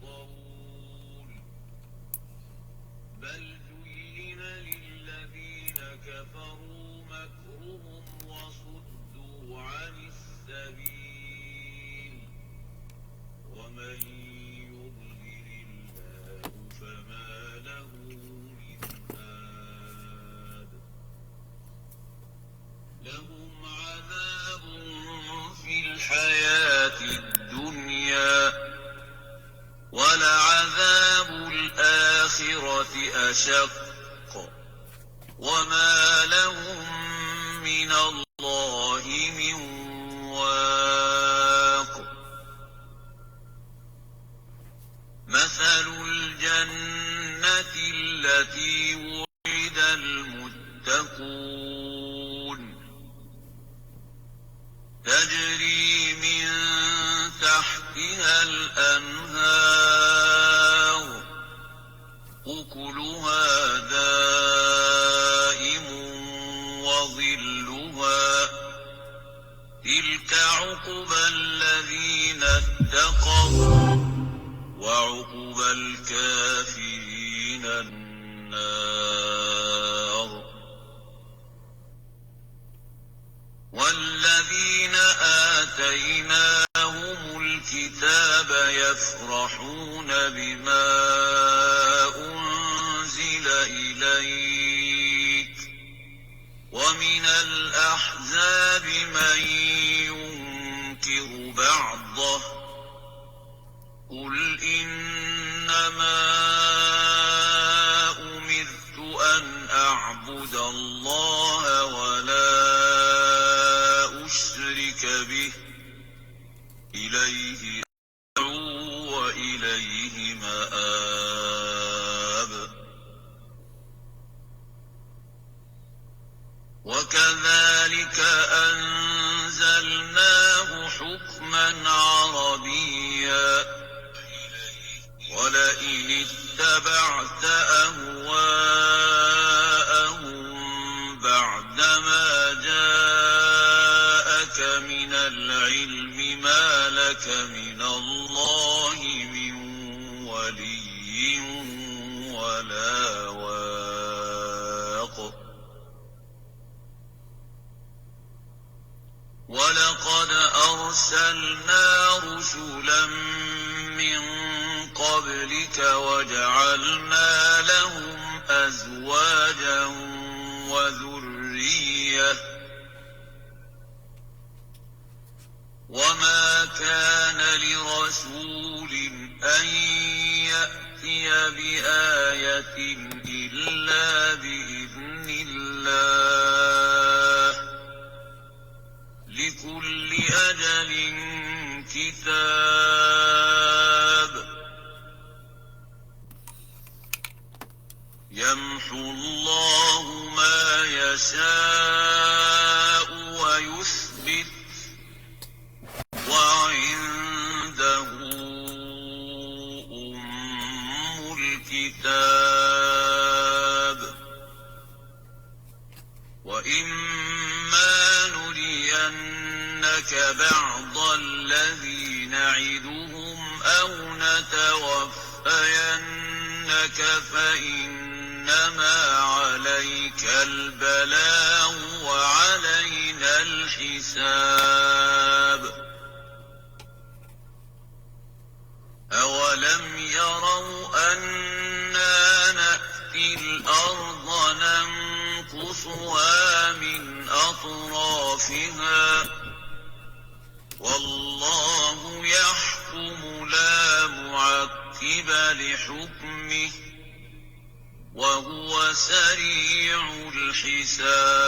يفطرون بل زين للذين كفروا مكرهم وصدوا عن السبيل ومن يضلل الله فما له من هاد لهم عذاب في الحياة الدنيا ولعذاب الآخرة أشق وما لهم من الله من واق مثل الجنة التي وعد المتقون تجري من تحتها الأنهار أكلها دائم وظلها تلك عقبى الذين اتقوا وعقبى الكافرين النار والذين آتيناهم الكتاب يفرحون بما أنزل إليك ومن الأحزاب من ينكر بعضه قل إنما أمرت أن أعبد الله ولا أشرك به إليه أدعو وإليه مآب وكذلك أنزلناه حكما عربيا ولئن اتبعت أهواءهم بعدما جاءك من العلم ما لك من الله من ولي ولا واق ولقد أرسلنا رسلا من قبلك وجعلنا لهم أزواجا وذرية وما كان لرسول أن يأتي بآية إلا بإذن الله لكل أجل كتاب يمحو الله ما يشاء ويثبت وعنده أم الكتاب وإما نرينك بعض الذي نعدهم أو نتوفينك فإنما عليك البلاغ وعلينا الحساب أولم يروا أنا نأتي الأرض ننقصها من أطرافها والله يحكم لا معقب لحكمه وهو سريع الحساب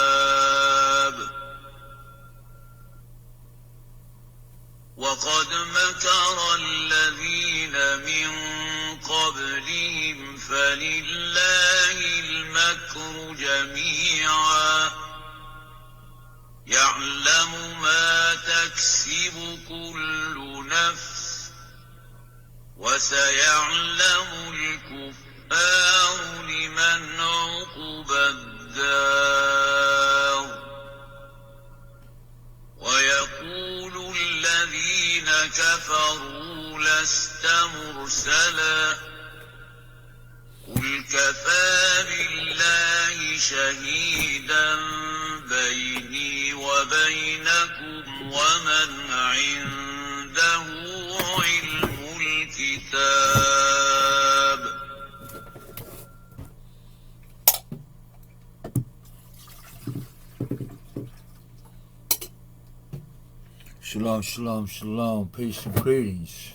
وقد مكر الذين من قبلهم فلله المكر جميعا يعلم ما تكسب كل نفس وسيعلم الكفار لمن عقبى الدار ويقول الذين كفروا لست مرسلا قل كفى بالله شهيدا بيني وبينكم ومن عنده علم الكتاب. Shalom, shalom, shalom, peace and greetings.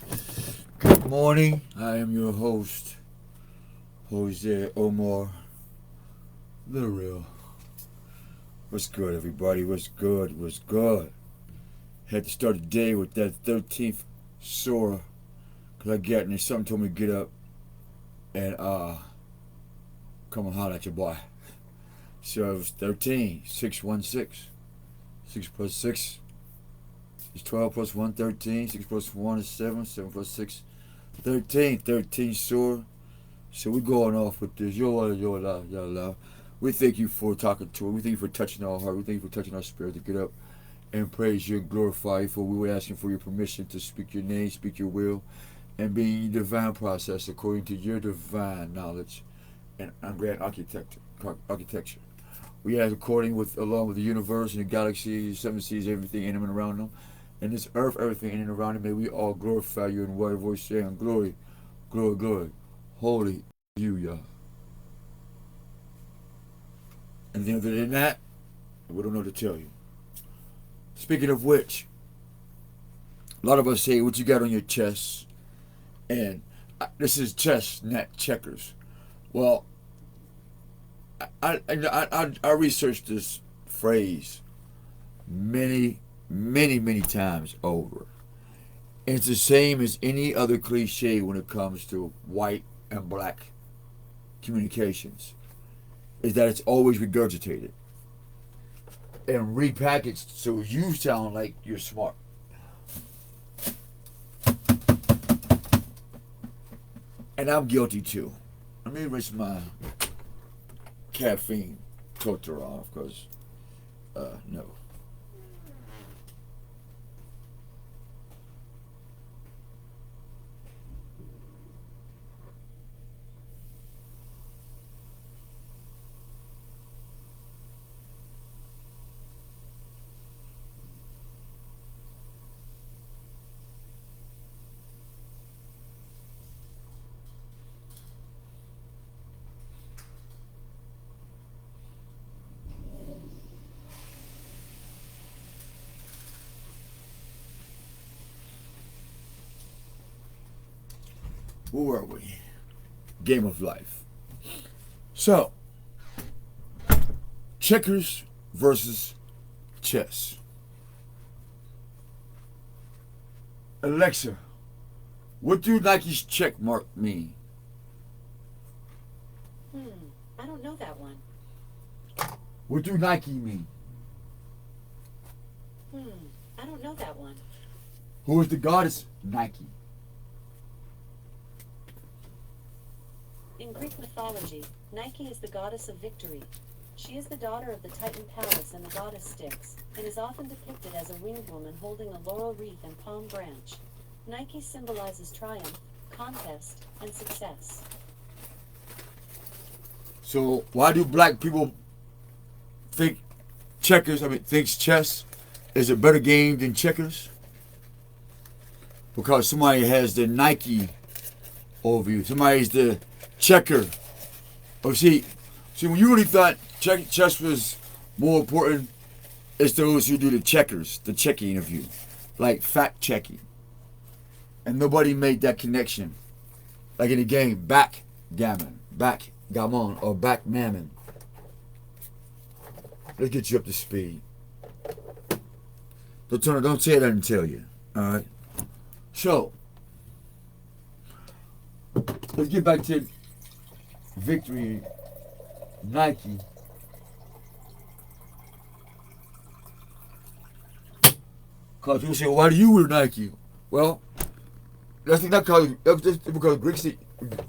Good morning. I am your host, Jose Omar, the real. What's good, everybody? What's good? What's good? Had to start the day with that 13th surah, because I got and something told me to get up and come and holler at your boy. So it was 13, 616. 6 plus 6 is 12 plus 1, 13. 6 plus 1 is 7. 7 plus 6, 13. 13 surah. So we're going off with this. We thank you for talking to us. We thank you for touching our heart. We thank you for touching our spirit to get up and praise you and glorify you. For we were asking for your permission to speak your name, speak your will, and be in your divine process according to your divine knowledge and grand architecture. We ask according with along with the universe and the galaxies, 7 seas, everything in them and around them, and this earth, everything in and around it. May we all glorify you in one voice, saying, "Glory, glory, glory, holy you, Yah." And then other than that, we don't know what to tell you. Speaking of which, a lot of us say, "What you got on your chest?" And this is chess, not checkers. Well, I researched this phrase many times over. And it's the same as any other cliche when it comes to white and black communications, is that it's always regurgitated and repackaged so you sound like you're smart. And I'm guilty too. Let me rinse my caffeine filter off, because no. Where were we? Game of life. So, checkers versus chess. Alexa, what do Nike's check mark mean? I don't know that one. What do Nike mean? I don't know that one. Who is the goddess Nike? In Greek mythology, Nike is the goddess of victory. She is the daughter of the Titan Pallas and the goddess Styx, and is often depicted as a winged woman holding a laurel wreath and palm branch. Nike symbolizes triumph, contest, and success. So why do black people think thinks chess is a better game than checkers? Because somebody has the Nike overview. Somebody's the checker. Oh, see, when you really thought chess was more important, it's those who do the checkers, the checking of you, like fact checking. And nobody made that connection. Like in the game, backgammon, or backmammon. Let's get you up to speed. Don't say it, I didn't tell you. Alright? So, let's get back to victory Nike. Because people say, why do you wear Nike? Well, that's not because Greeks.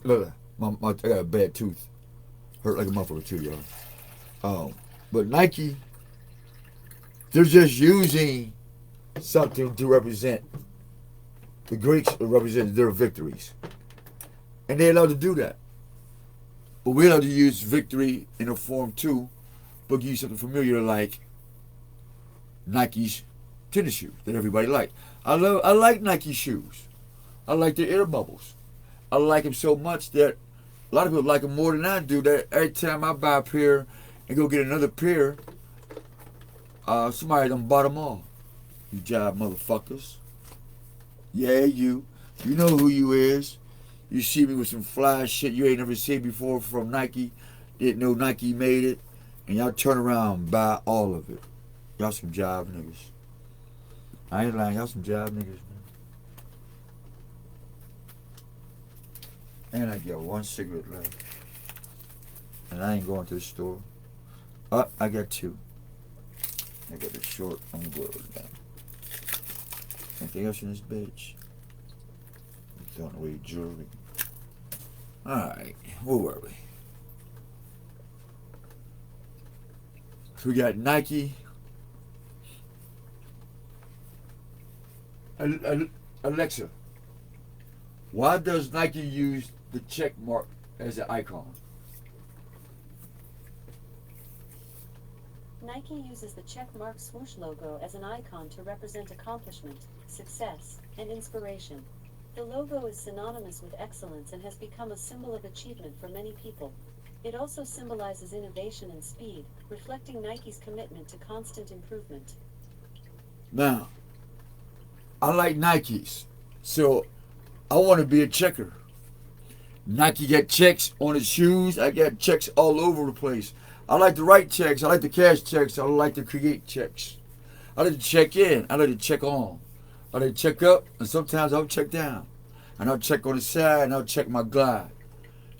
Look, I got a bad tooth. Hurt like a motherfucker too, y'all. But Nike, they're just using something to represent The Greeks represented their victories. And they're allowed to do that. But we're allowed to use victory in a form too, but use something familiar like Nike's tennis shoes that everybody likes. I like Nike shoes. I like their air bubbles. I like them so much that a lot of people like them more than I do. That every time I buy a pair and go get another pair, somebody done bought them all. You jive motherfuckers. Yeah, you. You know who you is. You see me with some fly shit you ain't never seen before from Nike. Didn't know Nike made it. And y'all turn around and buy all of it. Y'all some jive niggas. I ain't lying. Y'all some jive niggas, man. And I got one cigarette left. And I ain't going to the store. I got two. I got the short. I'm going to go with that. Anything else in this bitch? I'm throwing away jewelry. Alright, where were we? So we got Nike. Alexa, why does Nike use the check mark as an icon? Nike uses the check mark swoosh logo as an icon to represent accomplishment, success, and inspiration. The logo is synonymous with excellence and has become a symbol of achievement for many people. It also symbolizes innovation and speed, reflecting Nike's commitment to constant improvement. Now, I like Nikes, so I want to be a checker. Nike got checks on its shoes. I got checks all over the place. I like to write checks. I like to cash checks. I like to create checks. I like to check in. I like to check on. I like to check up, and sometimes I'll check down. And I'll check on the side, and I'll check my glide.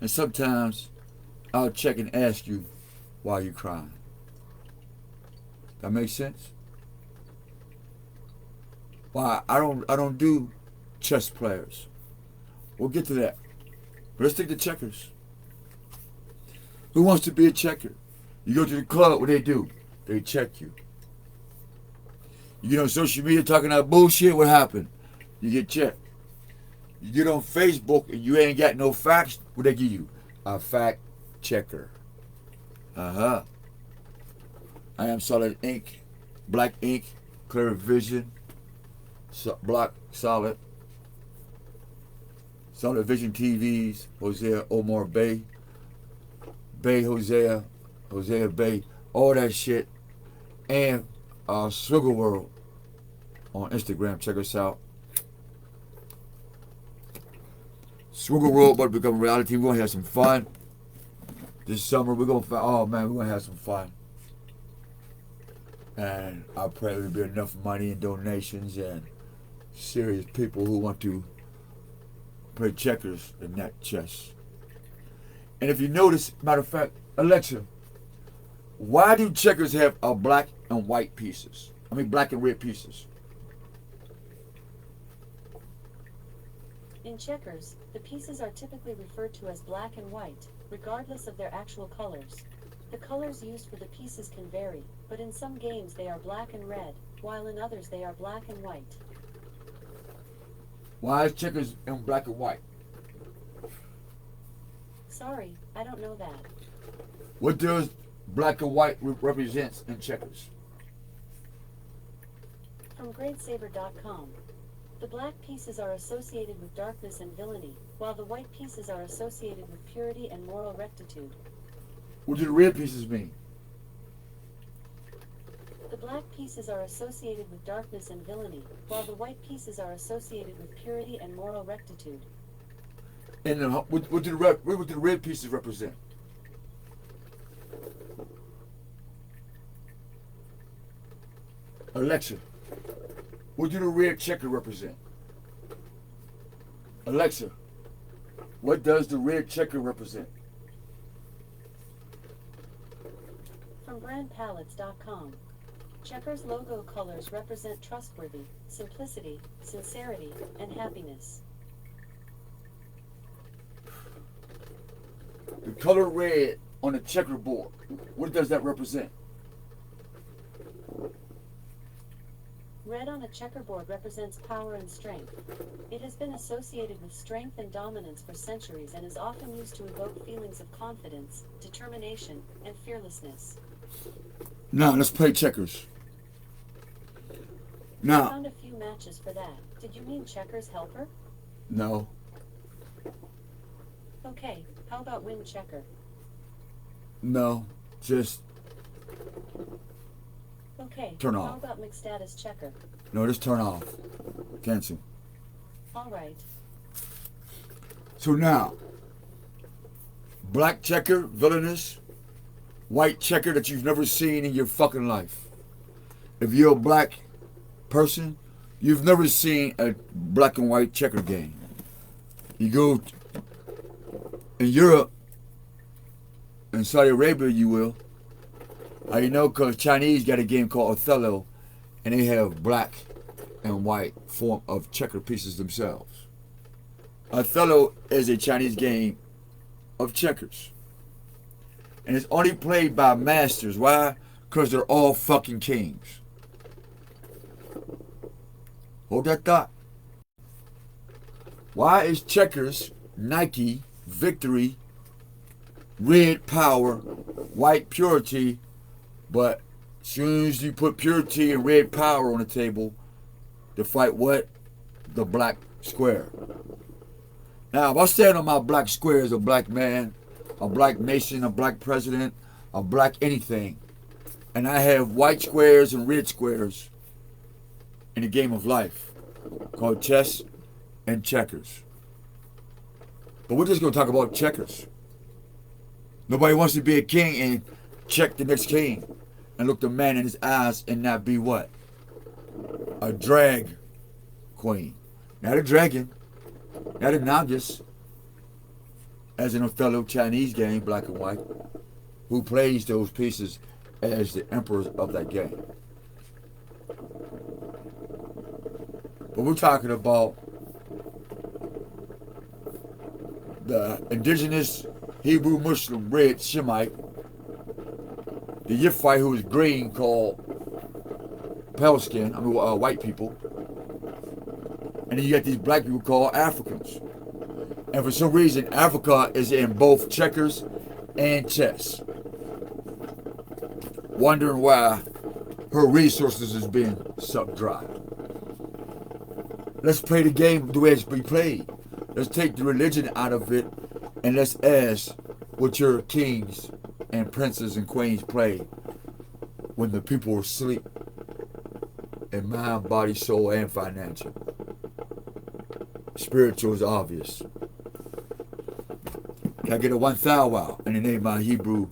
And sometimes I'll check and ask you why you crying. That makes sense? Why I don't do chess players. We'll get to that. But let's take the checkers. Who wants to be a checker? You go to the club, what they do? They check you. You get on social media talking that bullshit, what happened? You get checked. You get on Facebook and you ain't got no facts, what they give you? A fact checker. I am solid ink, black ink, clear vision, block solid. Solid Vision TVs, Hosea Omar Bay, Hosea Bay, all that shit. And Swiggle World on Instagram. Check us out. Swiggle World about to become a reality. We're going to have some fun. This summer, we're going to, oh man, we're going to have some fun. And I pray there'll be enough money and donations and serious people who want to play checkers and not chess. And if you notice, matter of fact, Alexa, why do checkers have black and white pieces? I mean black and red pieces. In checkers, the pieces are typically referred to as black and white, regardless of their actual colors. The colors used for the pieces can vary, but in some games they are black and red, while in others they are black and white. Why is checkers in black and white? Sorry, I don't know that. What does black and white represents in checkers? From gradesaver.com. The black pieces are associated with darkness and villainy, while the white pieces are associated with purity and moral rectitude. What do the red pieces mean? The black pieces are associated with darkness and villainy, while the white pieces are associated with purity and moral rectitude. And what do the red pieces represent? Alexa, what do the red checker represent? Alexa, what does the red checker represent? From brandpalettes.com. Checkers logo colors represent trustworthy, simplicity, sincerity, and happiness. The color red on the checkerboard, what does that represent? Red on a checkerboard represents power and strength. It has been associated with strength and dominance for centuries and is often used to evoke feelings of confidence, determination, and fearlessness. Now, let's play checkers. I Now, found a few matches for that. Did you mean checkers helper? no. Okay, how about win checker? No. Just Okay, turn how off. about McStatus checker? No, just turn off. Cancel. Alright. So now, black checker, villainous, white checker that you've never seen in your fucking life. If you're a black person, you've never seen a black and white checker game. You go in Europe, in Saudi Arabia, you will. How you know? Because Chinese got a game called Othello, and they have black and white form of checker pieces themselves. Othello is a Chinese game of checkers. And it's only played by masters. Why? Because they're all fucking kings. Hold that thought. Why is checkers, Nike, victory, red power, white purity, but as soon as you put purity and red power on the table to fight what? The black square. Now, if I stand on my black square as a black man, a black nation, a black president, a black anything, and I have white squares and red squares in a game of life called chess and checkers. But we're just going to talk about checkers. Nobody wants to be a king and check the next king and look the man in his eyes and not be what? A drag queen. Not a dragon. Not a Nagas. As an Othello Chinese game, black and white, who plays those pieces as the emperors of that game. But we're talking about the indigenous Hebrew Muslim red Shemite, the Yiphite who is green called pale skin, white people, and then you got these black people called Africans. And for some reason, Africa is in both checkers and chess. Wondering why her resources is being sucked dry. Let's play the game the way it's been played. Let's take the religion out of it and let's ask what your kings and princes and queens play when the people are asleep in mind, body, soul, and financial. Spiritual is obvious. Can I get a one thou wow in the name of my Hebrew,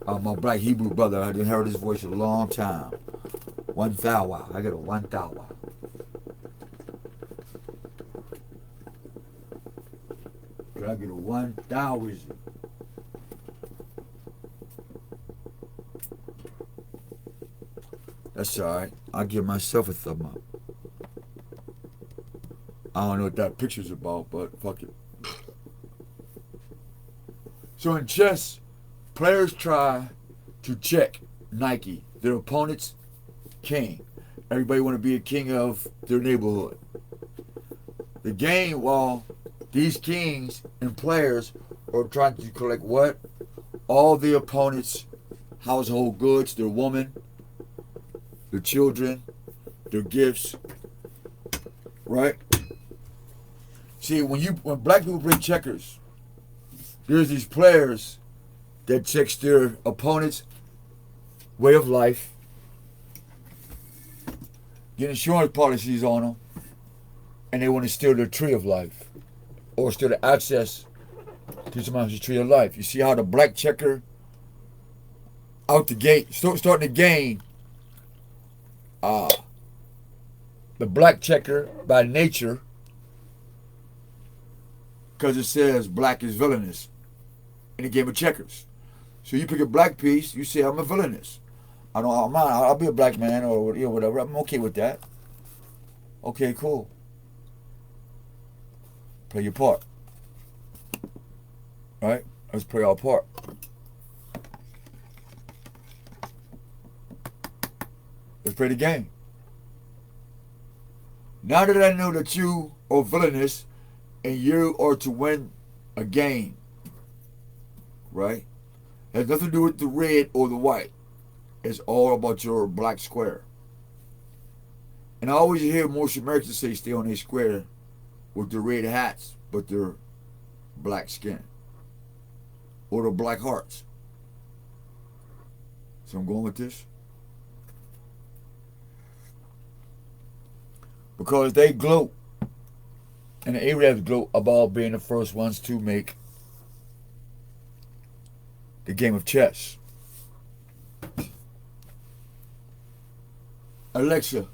my black Hebrew brother? I didn't hear his voice in a long time. One thou wow. I get a one thou wow. Can I get a one Taoism? That's alright. I'll give myself a thumb up. I don't know what that picture's about, but fuck it. So in chess, players try to check Nike, their opponent's king. Everybody want to be a king of their neighborhood. The game, while these kings and players are trying to collect what? All the opponent's household goods, their woman, their children, their gifts, right? See, when black people play checkers, there's these players that checks their opponent's way of life, get insurance policies on them, and they want to steal their tree of life or steal the access to somebody's tree of life. You see how the black checker out the gate, starting the game, the black checker by nature, because it says black is villainous in the game of checkers. So you pick a black piece, you say I'm a villainous. I'll be a black man or whatever. I'm okay with that. Okay, cool. Play your part. Right? Let's play our part. Let's play the game. Now that I know that you are villainous and you are to win a game, right? Has nothing to do with the red or the white. It's all about your black square. And I always hear most Americans say stay on their square with their red hats, but their black skin. Or their black hearts. So I'm going with this. Because they gloat, and the Arabs gloat about being the first ones to make the game of chess. Alexa,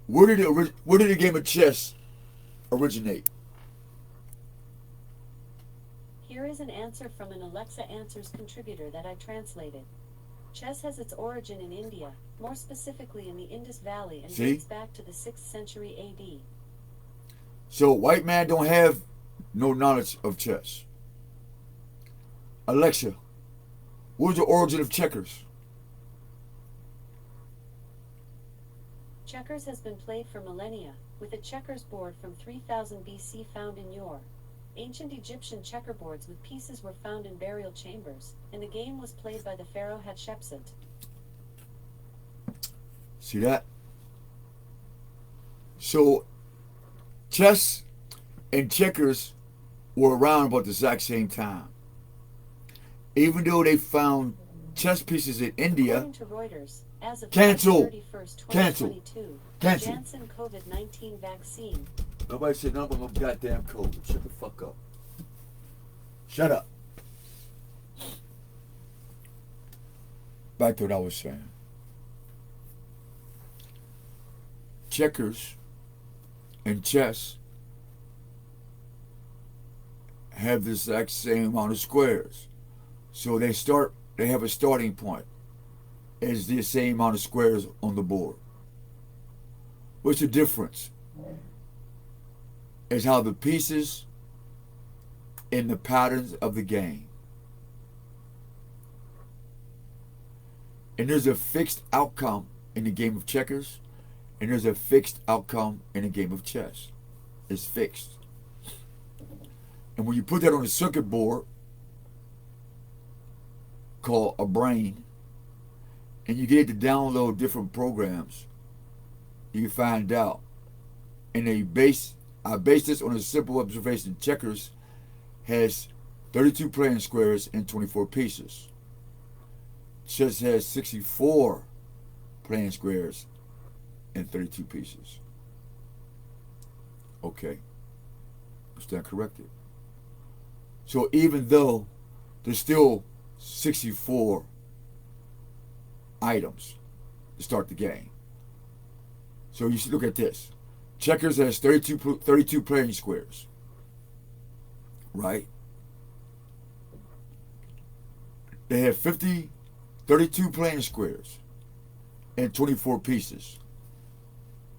where did the game of chess originate? Here is an answer from an Alexa Answers contributor that I translated. Chess has its origin in India, more specifically in the Indus Valley, and dates back to the 6th century AD. So white man don't have no knowledge of chess. Alexa, what's the origin of checkers? Checkers has been played for millennia, with a checkers board from 3000 BC found in Ur. Ancient Egyptian checkerboards with pieces were found in burial chambers, and the game was played by the pharaoh Hatshepsut. See that? So, chess and checkers were around about the exact same time. Even though they found chess pieces in India. According to Reuters, as of Cancel. March 31st, 2022, Cancel. the Janssen COVID-19 vaccine. Nobody said nothing about no goddamn code. Shut the fuck up. Shut up. Back to what I was saying. Checkers and chess have the exact same amount of squares. So they have a starting point. It's the same amount of squares on the board. What's the difference? Is how the pieces in the patterns of the game. And there's a fixed outcome in the game of checkers, and there's a fixed outcome in the game of chess. It's fixed. And when you put that on a circuit board called a brain, and you get to download different programs, you can find out. And I base this on a simple observation. Checkers has 32 playing squares and 24 pieces. Chess has 64 playing squares and 32 pieces. Okay. Stand corrected. So even though there's still 64 items to start the game. So you should look at this. Checkers has 32 playing squares. Right? They have 32 playing squares and 24 pieces.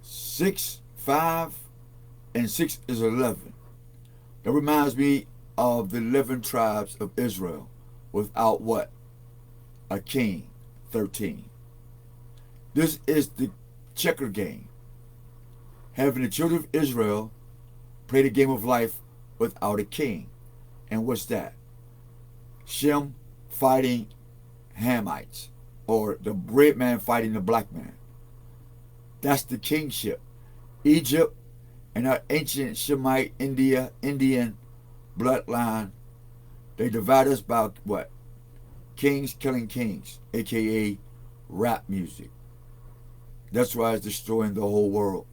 6, 5, and 6 is 11. That reminds me of the 11 tribes of Israel without what? A king. 13. This is the checker game. Having the children of Israel play the game of life without a king. And what's that? Shem fighting Hamites, or the red man fighting the black man. That's the kingship. Egypt and our ancient Shemite Indian bloodline, they divide us by what? Kings killing kings, aka rap music. That's why it's destroying the whole world.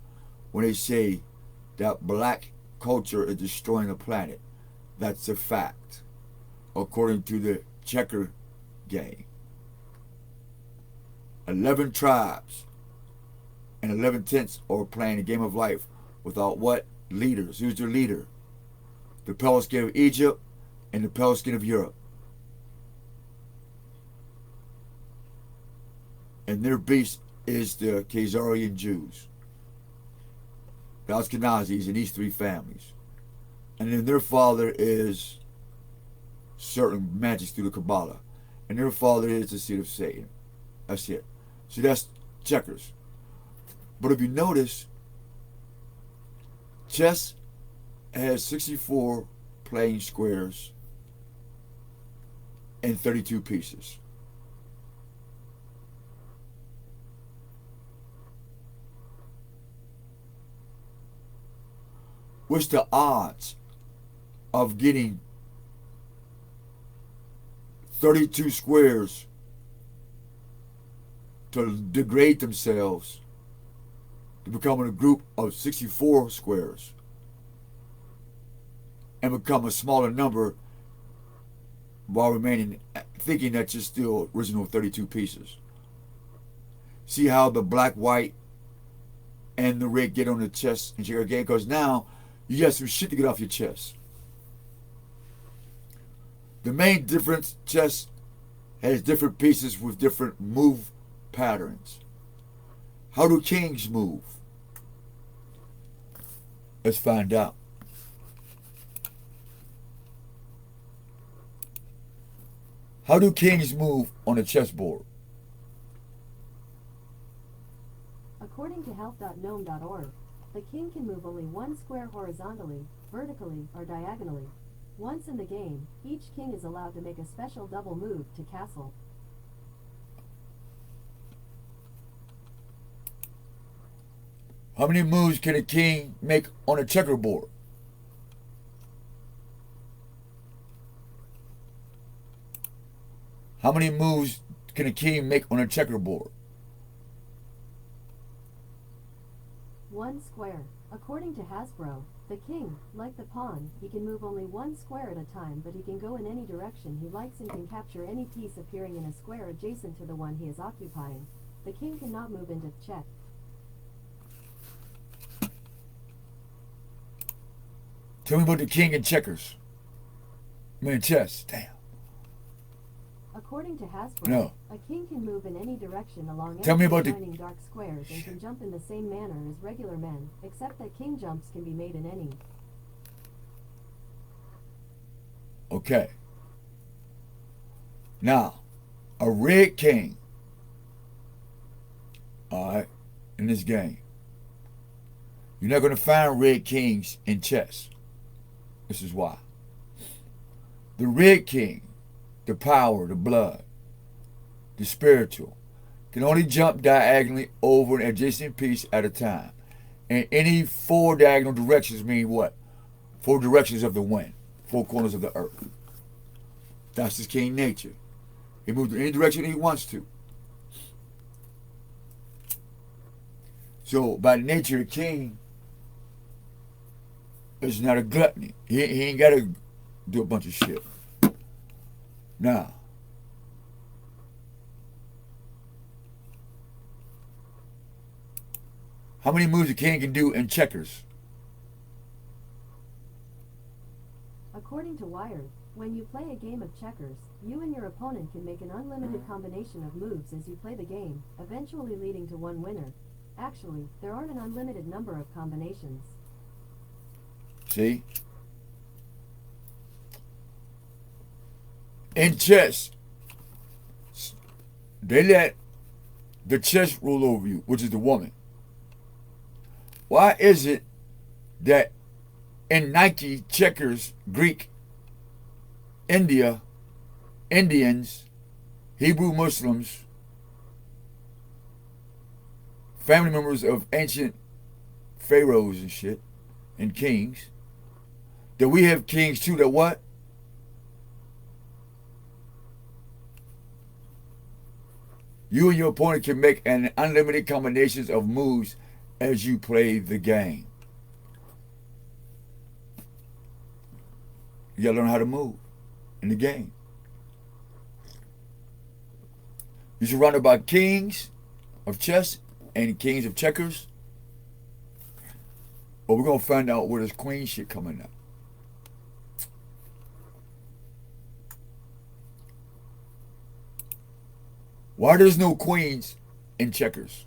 When they say that black culture is destroying the planet, that's a fact, according to the checker game. 11 tribes and 11 tenths are playing a game of life without what? Leaders. Who's their leader? The pale skin of Egypt and the pale skin of Europe. And their beast is the Khazarian Jews, the Ashkenazis, and these three families. And then their father is certain magic through the Kabbalah. And their father is the seed of Satan. That's it. So that's checkers. But if you notice, chess has 64 playing squares and 32 pieces. What's the odds of getting 32 squares to degrade themselves to become a group of 64 squares and become a smaller number while remaining thinking that you're still original 32 pieces? See how the black, white, and the red get on the chest and checker game? Because now you got some shit to get off your chest. The main difference, chess has different pieces with different move patterns. How do kings move? Let's find out. How do kings move on a chessboard? According to health.gnome.org, the king can move only one square horizontally, vertically, or diagonally. Once in the game, each king is allowed to make a special double move to castle. How many moves can a king make on a checkerboard? How many moves can a king make on a checkerboard? One square. According to Hasbro, the king, like the pawn, he can move only one square at a time, but he can go in any direction he likes and can capture any piece appearing in a square adjacent to the one he is occupying. The king cannot move into check. Tell me about the king in checkers. I mean chess. Damn. According to Hasbro, No. a king can move in any direction along Tell me any about the- shining dark squares and can jump in the same manner as regular men, except that king jumps can be made in any. Okay. Now, a red king, alright, in this game. You're not going to find red kings in chess. This is why. The red king, the power, the blood, the spiritual, can only jump diagonally over an adjacent piece at a time. And any 4 diagonal directions mean what? 4 directions of the wind, 4 corners of the earth. That's his king nature. He moves in any direction he wants to. So by nature, a king is not a gluttony. He ain't got to do a bunch of shit. Now, how many moves a king can do in checkers? According to Wired, when you play a game of checkers, you and your opponent can make an unlimited combination of moves as you play the game, eventually leading to one winner. Actually, there aren't an unlimited number of combinations. See? In chess, they let the chess rule over you, which is the woman. Why is it that in Nike, checkers, Greek, India, Indians, Hebrew Muslims, family members of ancient pharaohs and shit, and kings, that we have kings too that what? You and your opponent can make an unlimited combinations of moves as you play the game. You gotta learn how to move in the game. You surrounded by kings of chess and kings of checkers. But we're gonna find out where this queen shit coming up. Why there's no queens in checkers?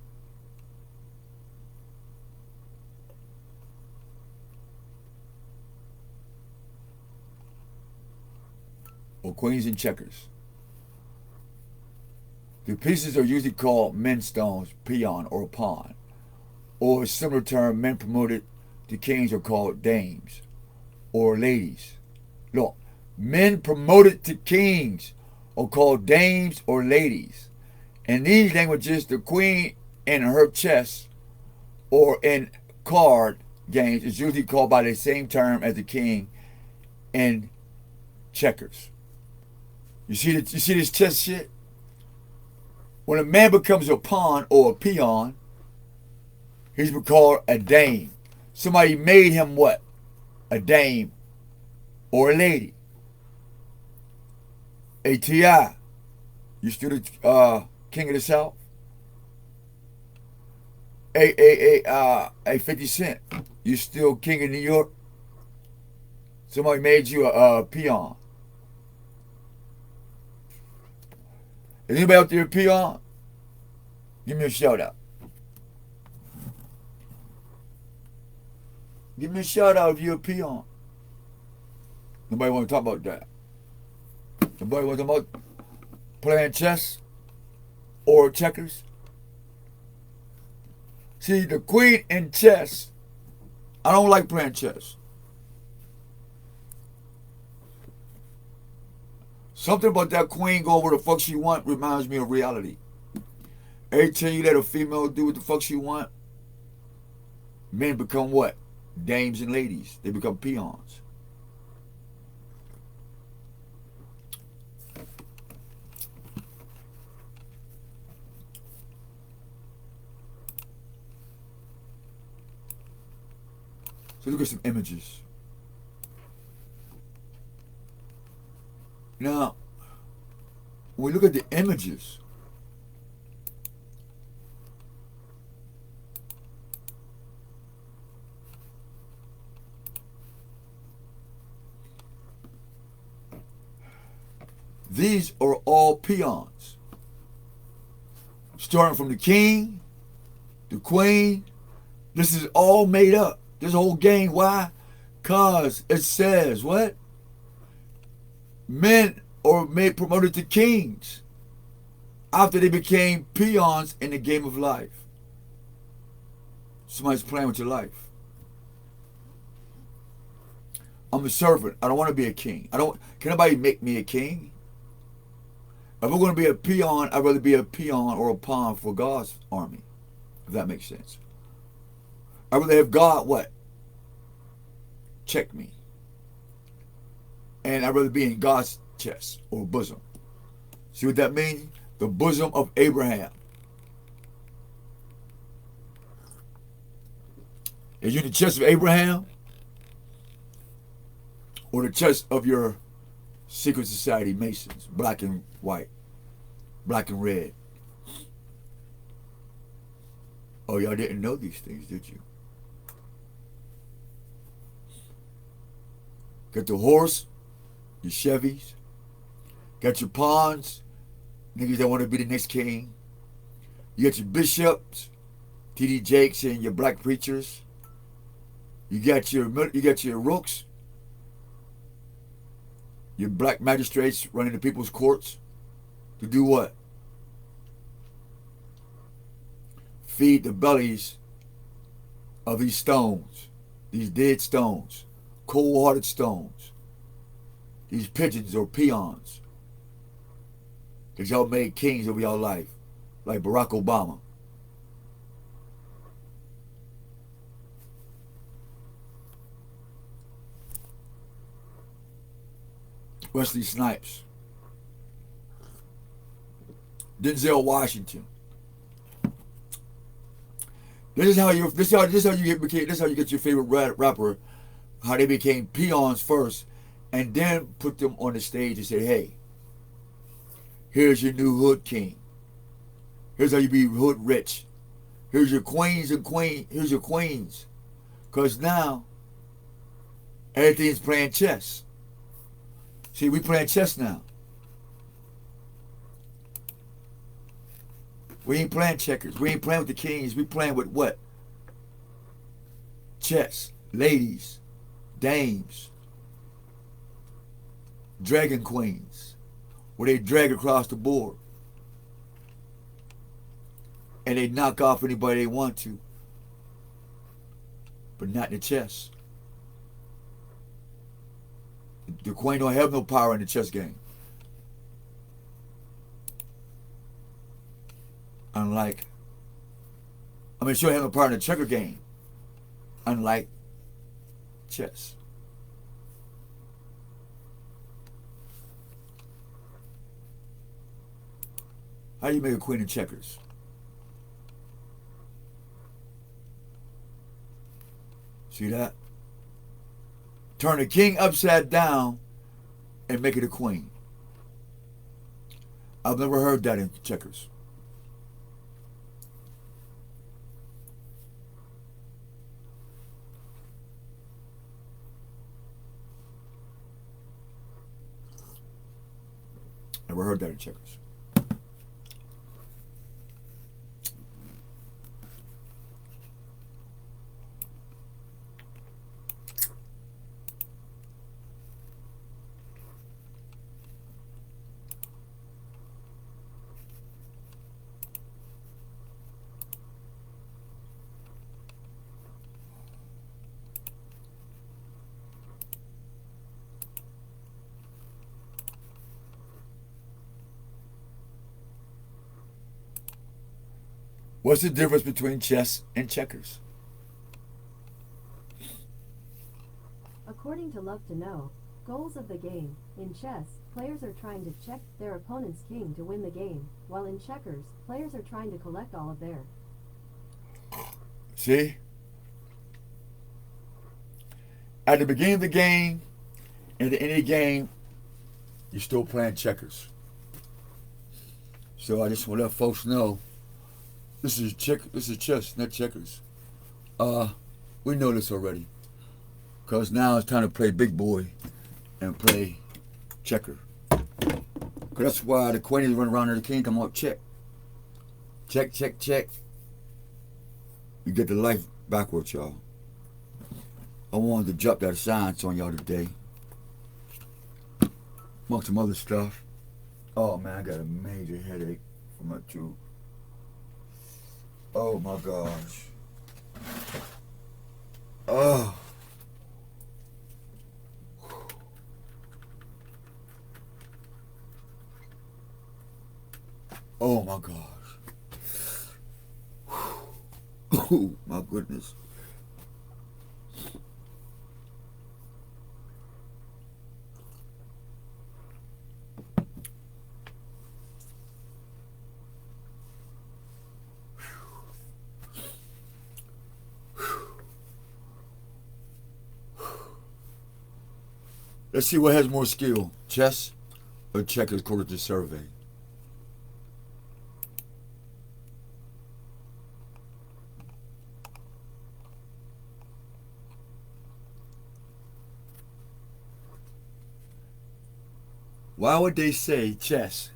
Or queens in checkers. The pieces are usually called men stones, peon, or pawn. or a similar term, men promoted to kings are called dames or ladies. Look, men promoted to kings are called dames or ladies. In these languages, the queen in her chess or in card games is usually called by the same term as the king in checkers. You see this chess shit? When a man becomes a pawn or a peon, he's called a dame. Somebody made him what? A dame or a lady. A T.I., you still the king of the South? A 50 Cent, you still king of New York? Somebody made you a peon. Is anybody out there a peon? Give me a shout out. Give me a shout out if you're a peon. Nobody want to talk about that. Nobody want to talk about playing chess or checkers. See, the queen in chess, I don't like playing chess. Something about that queen going where the fuck she want reminds me of reality. Every time you let a female do what the fuck she want, men become what? Dames and ladies. They become peons. So look at some images. Now, when we look at the images, these are all peons. Starting from the king, the queen, this is all made up. This whole game, why? Because it says what? Men are made promoted to kings after they became peons in the game of life. Somebody's playing with your life. I'm a servant. I don't want to be a king. Can nobody make me a king? If I'm going to be a peon, I'd rather be a peon or a pawn for God's army, if that makes sense. I'd rather have God what? Check me. And I'd rather be in God's chest or bosom. See what that means? The bosom of Abraham. Is you in the chest of Abraham? Or the chest of your secret society Masons, black and white, black and red? Oh, y'all didn't know these things, did you? Got the horse, your Chevys, got your pawns, niggas that want to be the next king. You got your bishops, T.D. Jakes and your black preachers. You got your rooks, your black magistrates running the people's courts to do what? Feed the bellies of these stones, these dead stones, cold-hearted stones, these pigeons or peons that y'all made kings over y'all life, like Barack Obama. Wesley Snipes, Denzel Washington. This is how you get your favorite rapper. How they became peons first, and then put them on the stage and say, "Hey, here's your new hood king. Here's how you be hood rich. Here's your queens and queen. Here's your queens." Cause now everything's playing chess. See, we playing chess now. We ain't playing checkers. We ain't playing with the kings. We playing with what? Chess. Ladies. Dames. Dragon queens. Where they drag across the board. And they knock off anybody they want to. but not in the chess. The queen don't have no power in the chess game. Unlike, she don't have no power in the checker game. Unlike chess. How do you make a queen in checkers? See that? Turn the king upside down and make it a queen. I've never heard that in checkers. Never heard that in checkers. What's the difference between chess and checkers? According to Love to Know, goals of the game. In chess, players are trying to check their opponent's king to win the game, while in checkers, players are trying to collect all of theirs. See? At the beginning of the game, and at the end of the game, you're still playing checkers. So I just want to let folks know, this is chess, not checkers. We know this already. Because now it's time to play big boy and play checker. Because that's why the queen is running around there, the king come out, check. Check, check, check. You get the life backwards, y'all. I wanted to drop that science on y'all today. Among some other stuff. Oh man, I got a major headache from my tooth. Oh my gosh. Oh. Oh my gosh. Oh my goodness. Let's see what has more skill, chess or checkers according to the survey. Why would they say chess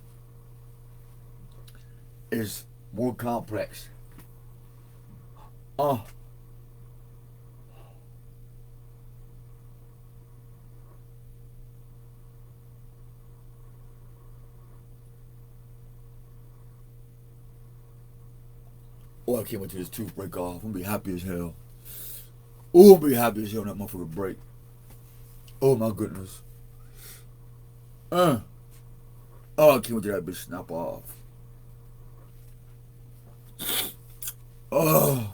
is more complex? Oh, I can't wait till this tooth break off. I'm gonna be happy as hell. Oh, I'm gonna be happy as hell when that motherfucker break. Oh my goodness. Oh, I can't wait till that bitch snap off. Oh.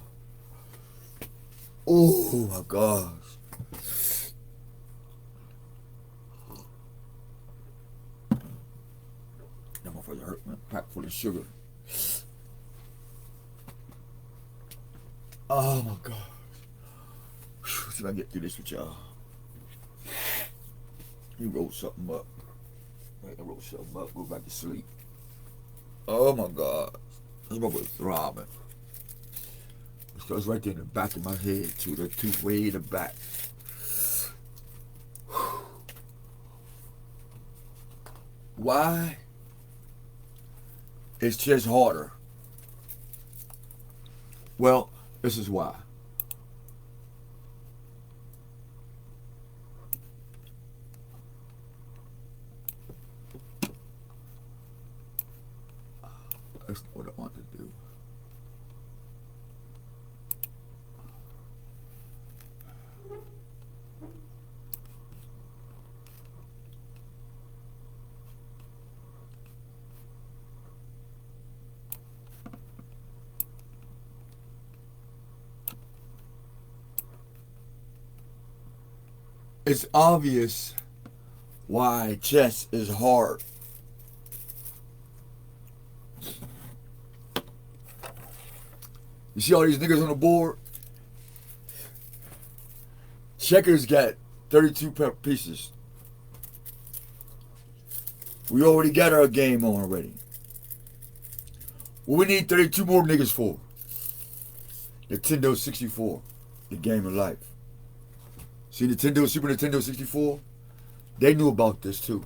Oh my gosh. That motherfucker hurt me. Pack full of sugar. Oh my gosh. Whew, see if I can get through this with y'all. You roll something up. Right, I roll something up, go back to sleep. Oh my God. This motherfucker's throbbing. It starts right there in the back of my head too. The tooth way in the back. Why is chess harder? Well, this is why. That's not what I want to do. it's obvious why chess is hard. You see all these niggas on the board? Checkers got 32 pieces. We already got our game on already. What we need 32 more niggas for? Nintendo 64, the game of life. See Nintendo, Super Nintendo 64? They knew about this too.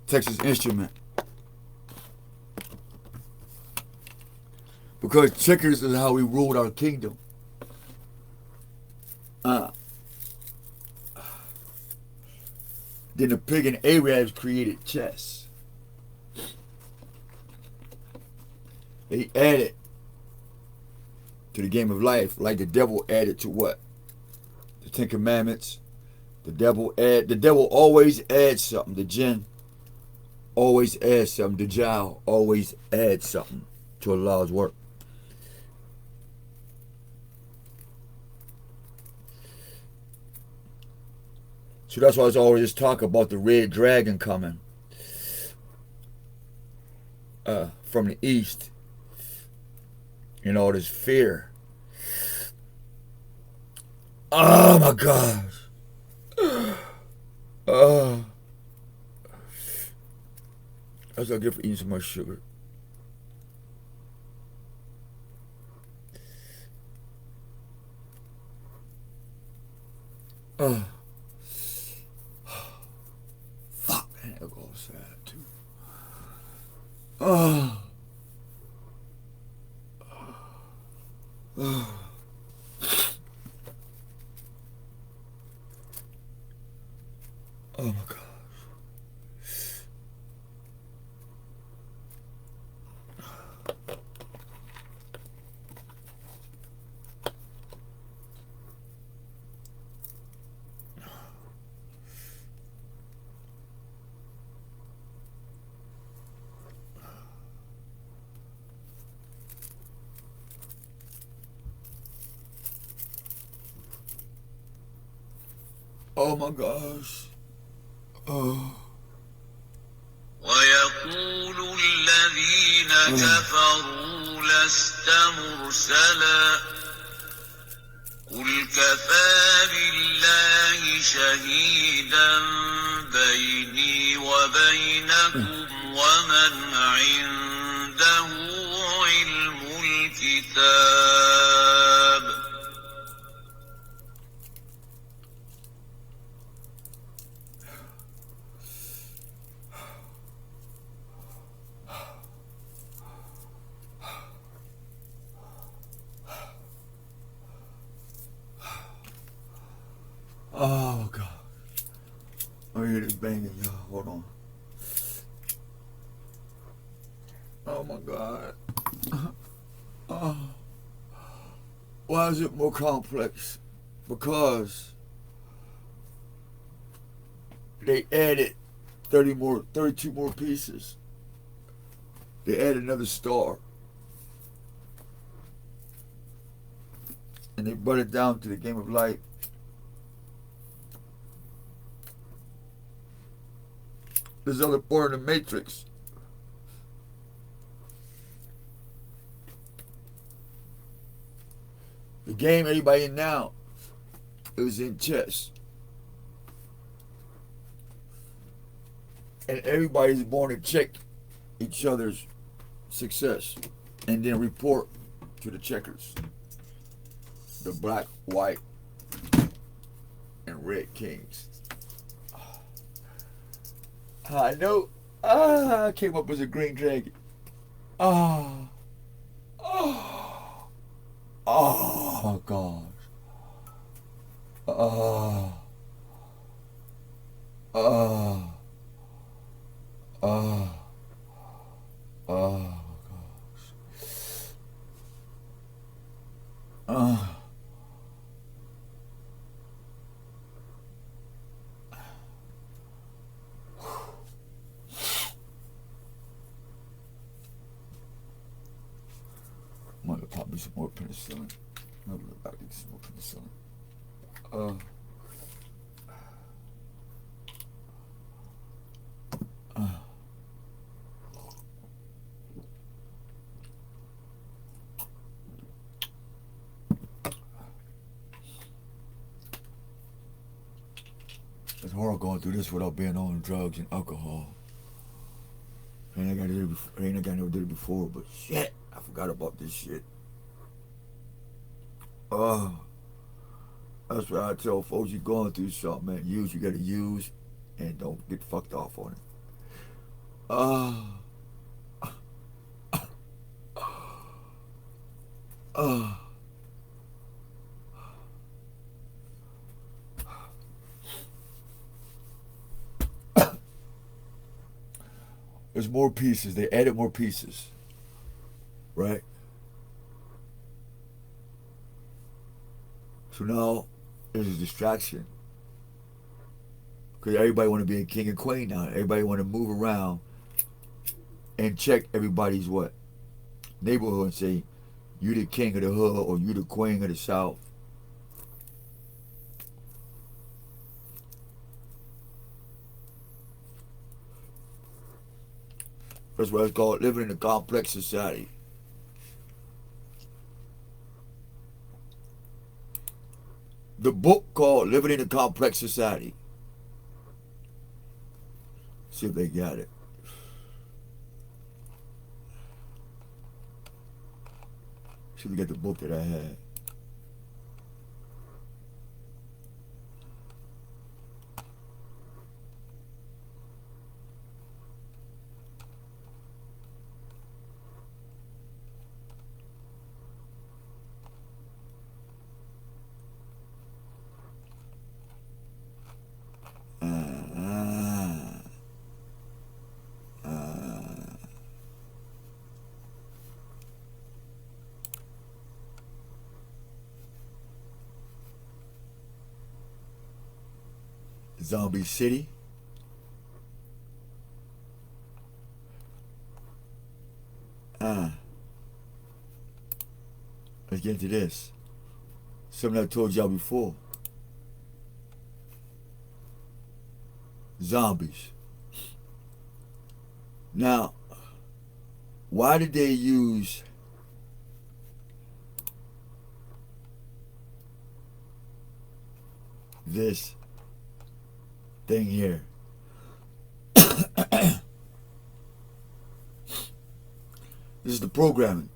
Texas Instrument. Because checkers is how we ruled our kingdom. Then the pagan Arabs created chess. They added to the game of life like the devil added to what? The Ten Commandments. The devil always adds something. The jinn always adds something. The Djinn always adds something to Allah's work. So that's why I always talk about the red dragon coming from the east. You know, this fear. Oh my gosh. That's what I get for eating so much sugar. Fuck, man, I'll go outside too. Oh my gosh. Oh my gosh. ويقول الذين كفروا لست مرسلا قل كفى بالله شهيدا بيني وبينكم ومن عنده علم الكتاب Oh god. I hear this banging, y'all. Hold on. Oh my god. Why is it more complex? Because they added 32 more pieces. They added another star. And they brought it down to the game of life. There's other part of the matrix. The game everybody in now, it was in chess. And everybody's born to check each other's success and then report to the checkers. The black, white, and red kings. I know. I came up as a green dragon. Oh my gosh. Oh gosh. I'm gonna pop me some more penicillin. I'm gonna get some more penicillin. hard going through this without being on drugs and alcohol. Ain't I got never did it before, but shit, I forgot about this shit. That's what I tell folks. You going through something, man. Use you gotta use, and don't get fucked off on it. There's more pieces. They added more pieces, right? So now there's a distraction because everybody want to be a king and queen now. Everybody want to move around and check everybody's what neighborhood and say you the king of the hood or you the queen of the south. That's what it's called, living in a complex society. The book called Living in a Complex Society. See if they got it. See if we got the book that I had. Zombie City. Let's get into this. Something I told y'all before. Zombies. Now, why did they use this thing here? This is the programming.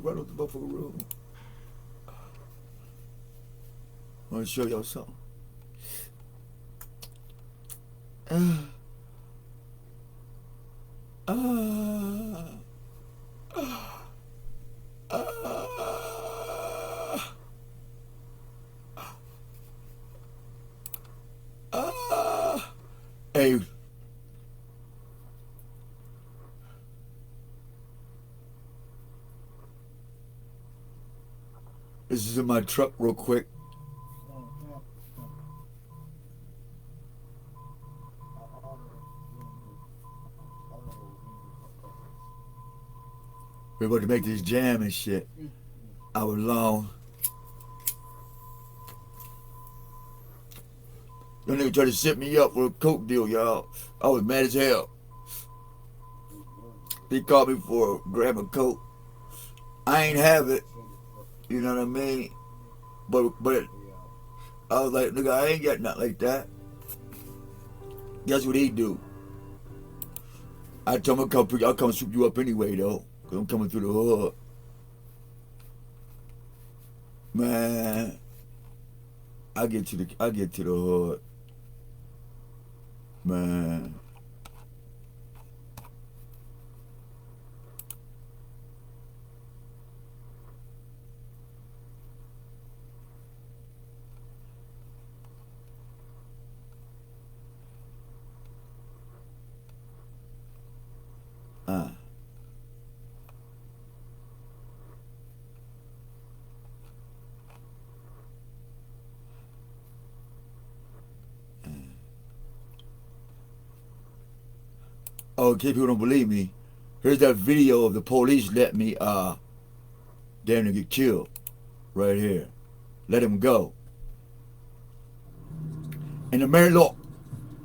Right off the motherfucking room. I want to show y'all something. Hey. This is in my truck real quick. We're about to make this jam and shit. I was long. That nigga tried to set me up for a coke deal, y'all. I was mad as hell. He called me for a gram of coke. I ain't have it. You know what I mean? But I was like, nigga, I ain't got nothing like that. Guess what he do? I told him I'll come swoop you up anyway, though. Cause I'm coming through the hood. Man, I get to the hood. Man. Oh, in case people don't believe me, here's that video of the police let me damn near get killed. Right here. let him go. And the mayor, look,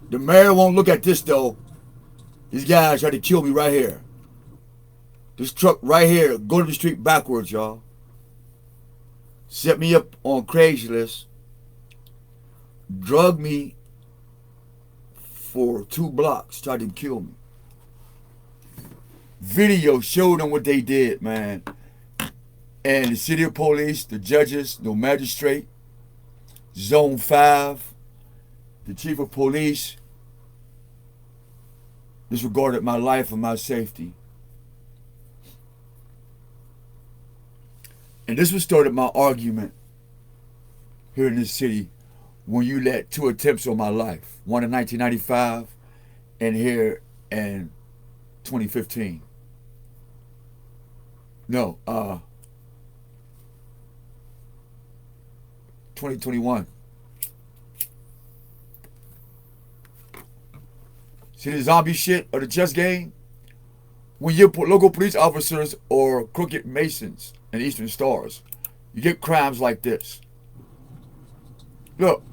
the mayor won't look at this though. These guys tried to kill me right here. This truck right here, go to the street backwards, y'all. Set me up on Craigslist. Drug me for 2 blocks, tried to kill me. Video showed them what they did, man. And the city of police, the judges, the magistrate, Zone 5, the chief of police, disregarded my life and my safety. And this was started my argument here in this city when you let 2 attempts on my life. One in 1995 and here in 2015. No, 2021. See the zombie shit or the chess game? When your local police officers or crooked masons and Eastern Stars, you get crimes like this. Look.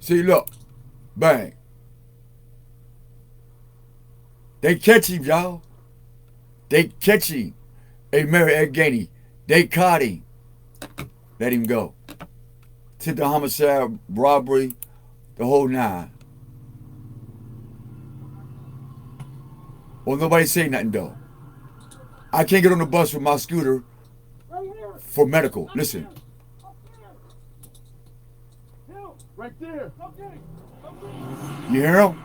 See, look. Bang. They catch him, y'all. They catch him. Hey, Mary Ed Gainey. They caught him. Let him go. Attempted homicide, robbery, the whole 9. Well, nobody say nothing, though. I can't get on the bus with my scooter for medical. Listen. Right there. You hear him?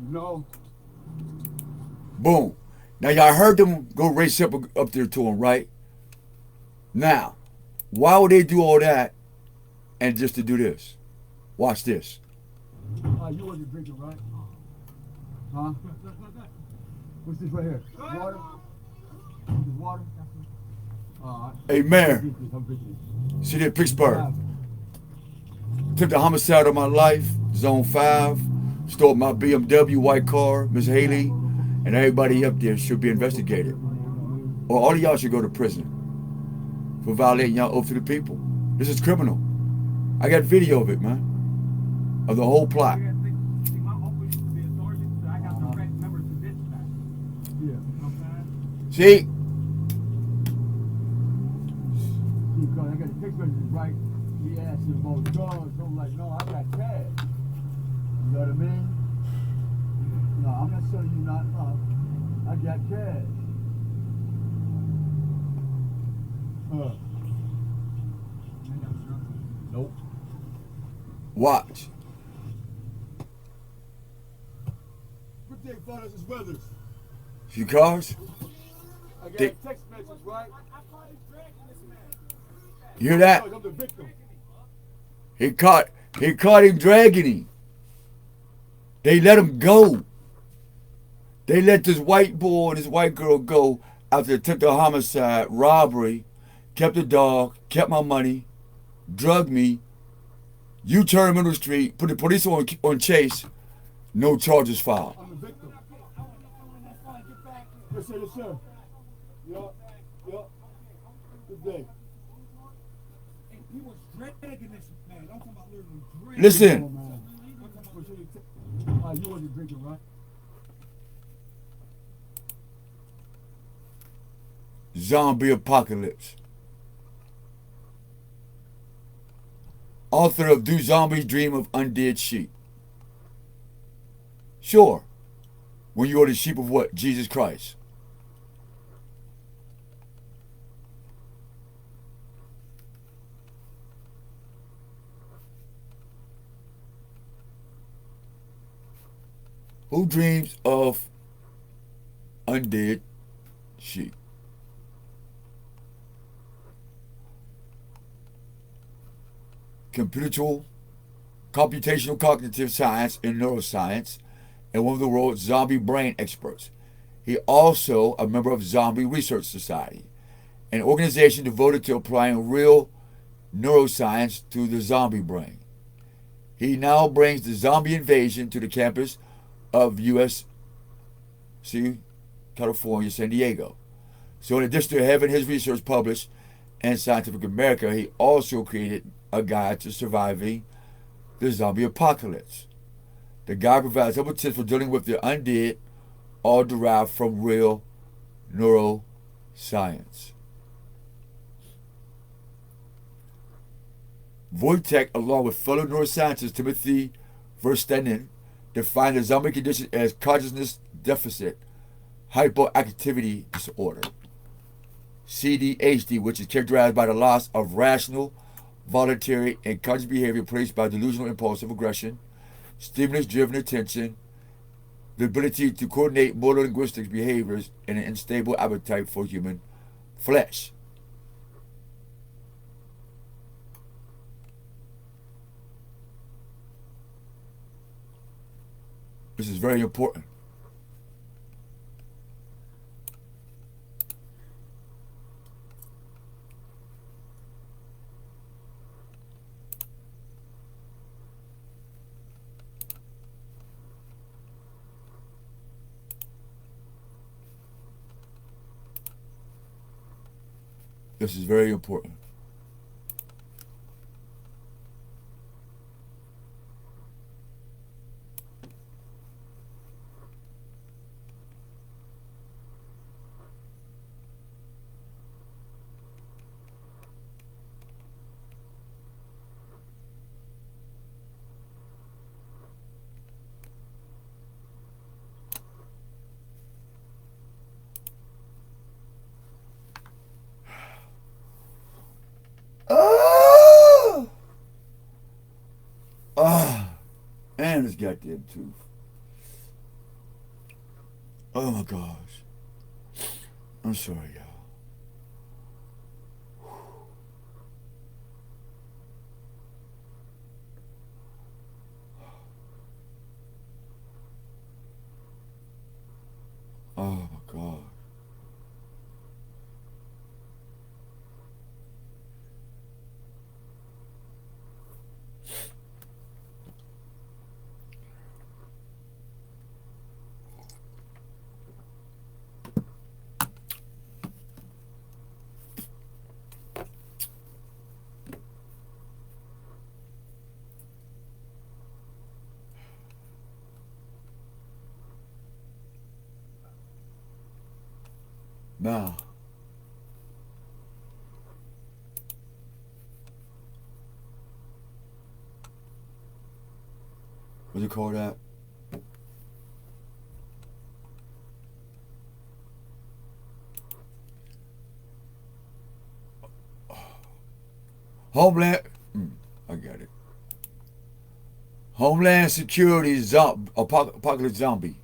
No. Boom. Now, y'all heard them go race up there to him, right? Now, why would they do all that and just to do this? Watch this. You wasn't drinking, right? Huh? What's this right here? Water? This is water? Hey, Mayor. See that Pittsburgh? Took the homicide of my life, Zone 5. Stole my BMW white car, Miss Haley, and everybody up there should be investigated. Or all of y'all should go to prison for violating y'all oath to the people. This is criminal. I got video of it, man. Of the whole plot. See? I got the picture right. He asked him about drugs. I'm like, no, I got cash. You know what I mean? No, I'm not selling you nothing up. I got cash. Nope. Watch. What they found us is Weathers. Few cars? I got They- a text message, right? You hear that? I'm the victim. He caught him dragging him. They let him go. They let this white boy and this white girl go after attempted homicide, robbery, kept the dog, kept my money, drugged me, U-turn middle street, put the police on chase, no charges filed. I'm the victim. Yes, sir, yes, sir. Yup, yup. Good day. He was dragging this man. I'm talking about literally dragging. Listen, You wasn't drinking, right? zombie apocalypse. Author of Do Zombies Dream of Undead Sheep? Sure. When you are the sheep of what? Jesus Christ. Who dreams of undead sheep? Computational cognitive science and neuroscience, and one of the world's zombie brain experts. He also a member of Zombie Research Society, an organization devoted to applying real neuroscience to the zombie brain. He now brings the zombie invasion to the campus of U.S. See, California, San Diego. So in addition to having his research published in Scientific America, he also created a guide to surviving the zombie apocalypse. The guide provides helpful tips for dealing with the undead, all derived from real neuroscience. Wojtek, along with fellow neuroscientist Timothy Verstanden, defined the zombie condition as consciousness deficit hyperactivity disorder, CDHD, which is characterized by the loss of rational, voluntary, and conscious behavior replaced by delusional impulsive aggression, stimulus-driven attention, the ability to coordinate motor linguistic behaviors, and an unstable appetite for human flesh. This is very important. This is very important. And his goddamn tooth. Oh my gosh. I'm sorry, y'all. Oh my God. Now, what do you call that? Homeland, I got it. Homeland Security Apocalypse Zombie.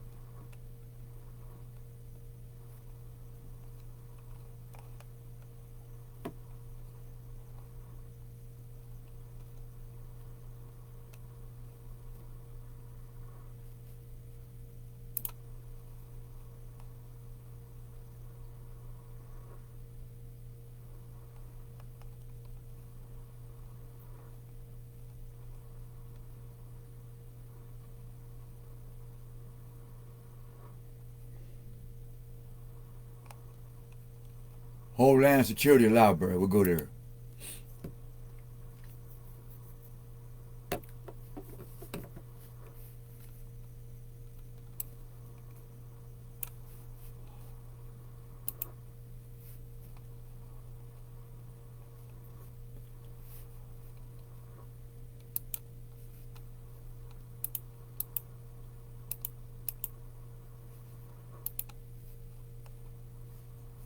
Homeland Security Library. We'll go there.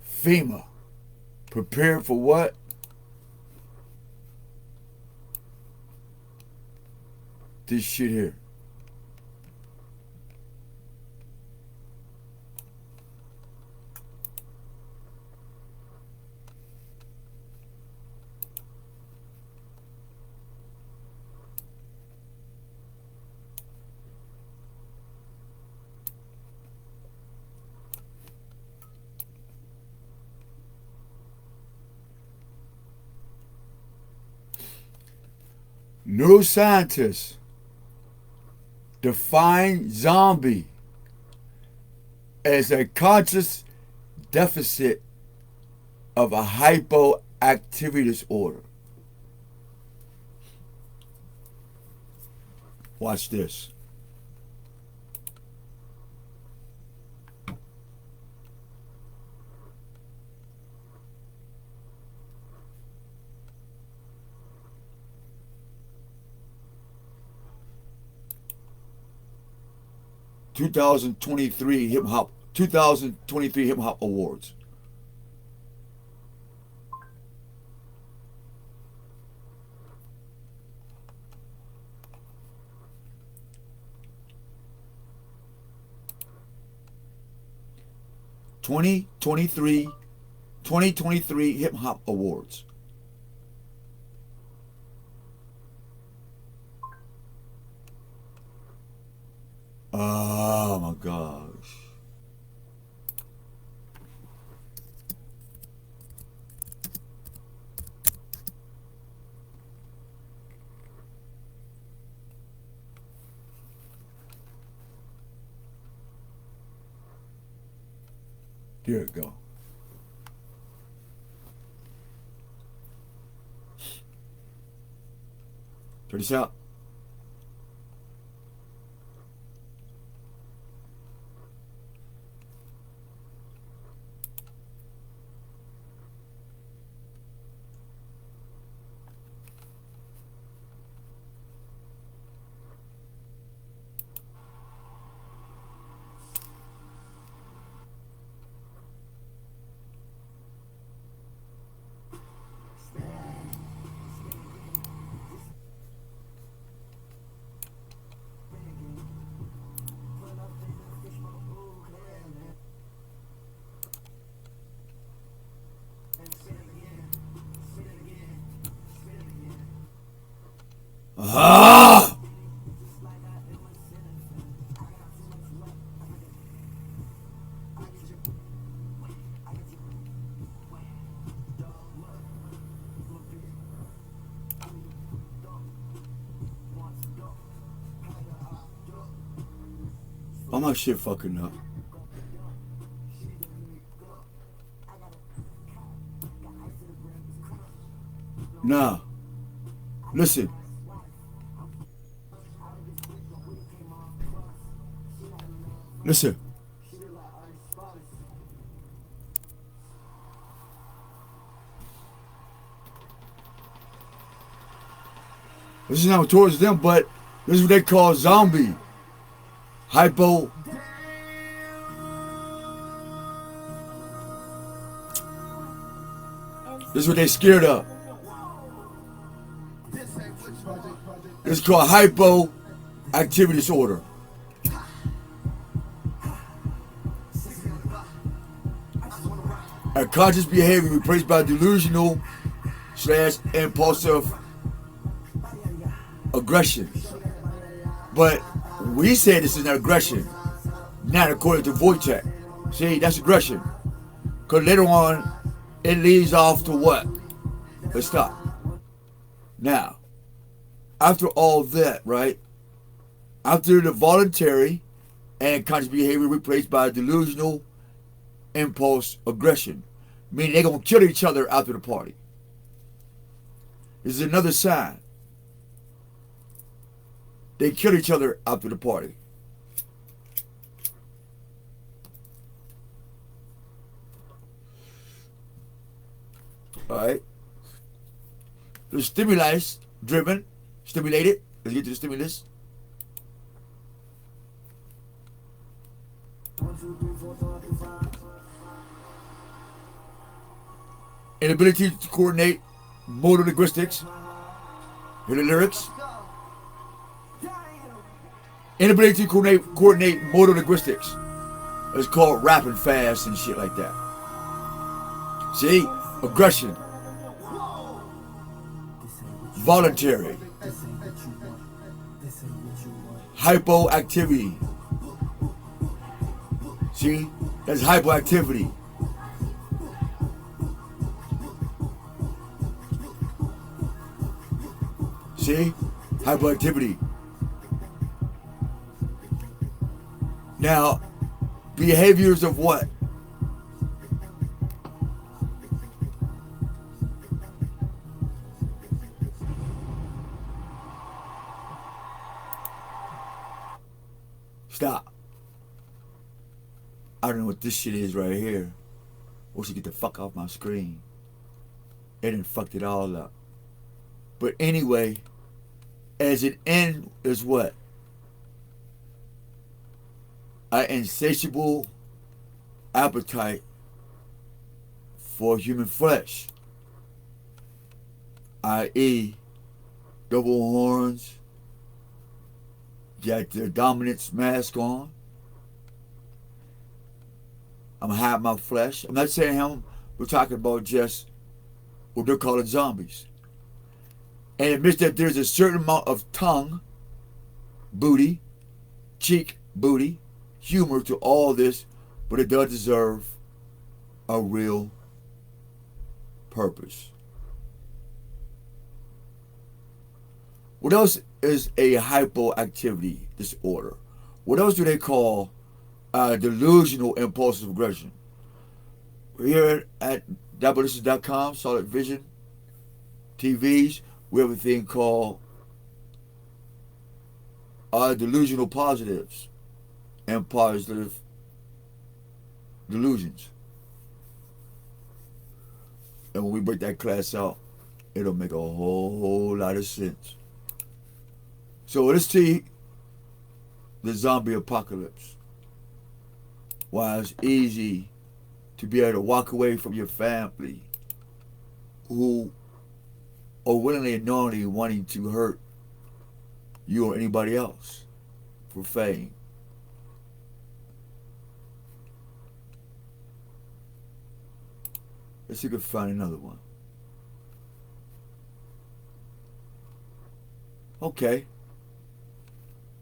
FEMA. Prepare for what? This shit here. Neuroscientists define zombie as a conscious deficit of a hypoactivity disorder. Watch this. (2023 Hip Hop Awards). (2023 Hip Hop Awards). Oh my gosh. There it go. Check this out. Ah! Why my shit fucking up? Nah. Listen. Listen. This is not towards them, but this is what they call zombie. Hypo. This is what they scared of. This is called hypoactivity disorder. A conscious behavior replaced by delusional / impulsive aggression. But we say this is not aggression, not according to Wojtek. See, that's aggression. Because later on, it leads off to what? Let's stop. Now, after all that, right? After the voluntary and conscious behavior replaced by delusional impulse aggression, meaning they're going to kill each other after the party. This is another sign. They kill each other after the party. Alright. The stimulus driven, stimulated. Let's get to the stimulus. Inability to coordinate motor linguistics. Hear the lyrics. Inability to coordinate motor linguistics. It's called rapping fast and shit like that. See? Aggression. Voluntary. Hypoactivity. See? That's hypoactivity. See? Hypoactivity. Now, Behaviors of what? Stop. I don't know what this shit is right here. Once you get the fuck off my screen. It done fucked it all up. But anyway, as an end is what? An insatiable appetite for human flesh. I.e., double horns, got their dominance mask on. I'm hiding my flesh. I'm not saying him. We're talking about just what they're calling zombies. And admits that there's a certain amount of tongue, booty, cheek, booty, humor to all this, but it does deserve a real purpose. What else is a hypoactivity disorder? What else do they call delusional impulsive aggression? Here at Diabolicious.com, Solid Vision TVs, we have a thing called delusional positives and positive delusions. And when we break that class out, it'll make a whole lot of sense. So let's see the zombie apocalypse. Why it's easy to be able to walk away from your family who are willingly and knowingly wanting to hurt you or anybody else for fame. Let's see if we can find another one. Okay.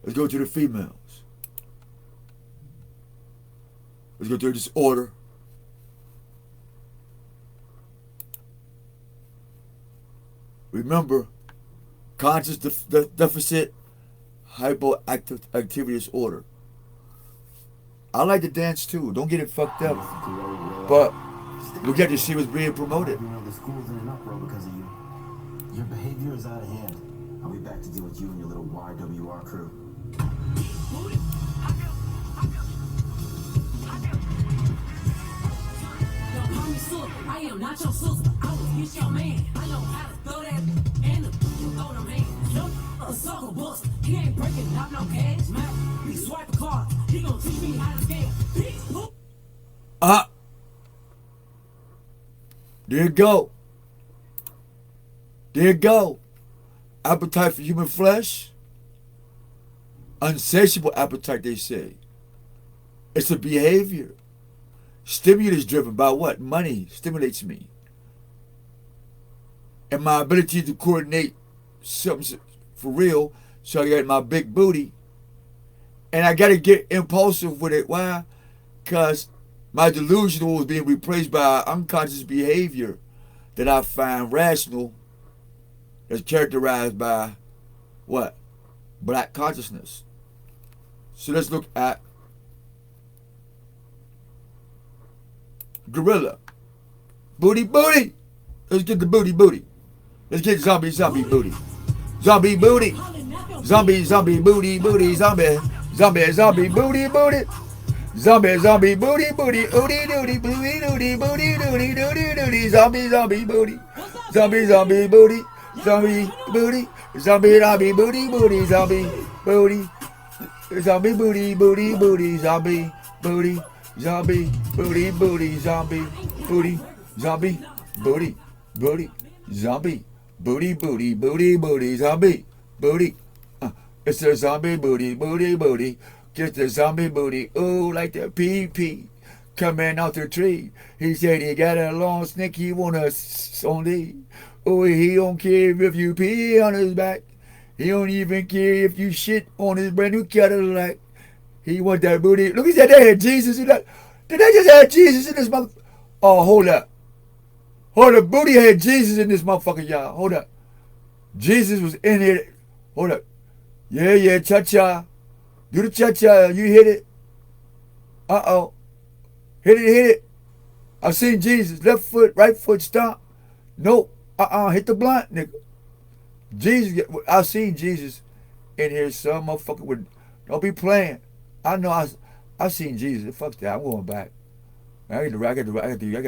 Let's go to the females. Let's go to the disorder. Remember, conscious deficit hypoactivity disorder. I like to dance too. Don't get it fucked up. But we get to see what's being promoted. You know, the school's in an uproar because of you. Your behavior is out of hand. I'll be back to deal with you and your little YWR crew. I am not your sister. I will get your man. I know how to throw that and throw them hands. No, a sucker bust. He ain't breaking up no cash. Man, he swipe a card. He gonna teach me how to scale. There you go. There you go. Appetite for human flesh. Unsatiable appetite, they say. It's a behavior. Stimulus driven by what? Money stimulates me. And my ability to coordinate something for real, so I got my big booty. And I got to get impulsive with it. Why? Because my delusional is being replaced by unconscious behavior that I find rational, that's characterized by what? Black consciousness. So let's look at gorilla. Booty, booty. Let's get the booty, booty. Let's get zombie, zombie booty. Zombie booty. Zombie, zombie booty, booty, zombie. Zombie, zombie booty, booty. Zombie, zombie booty, booty. Ooty, dooty, booty, dooty, booty, dooty, dooty, dooty. Zombie, zombie booty. Zombie, zombie booty. Zombie booty. Zombie, zombie booty, booty. Zombie booty. Zombie booty, booty, booty. Zombie booty. Zombie booty, booty. Zombie booty. Zombie booty, booty. Zombie booty, booty, booty, booty. Zombie booty. It's a zombie booty, booty, booty. Just a zombie booty. Ooh, like the pee-pee coming out the tree. He said he got a long snake, he want us only. Oh, he don't care if you pee on his back. He don't even care if you shit on his brand new Cadillac. He want that booty. Look, he said they had Jesus in that. Did they just have Jesus in this motherfucker? Oh, hold up. Hold up. Booty had Jesus in this motherfucker, y'all. Hold up. Jesus was in here. Hold up. Yeah, cha-cha. Do the cha-cha. You hit it. Uh-oh. Hit it. I've seen Jesus. Left foot, right foot, stomp. Nope. Hit the blunt, nigga. Jesus, I've seen Jesus in here. Some motherfucker would, don't be playing. I know I've seen Jesus. Fuck that. I'm going back. I gotta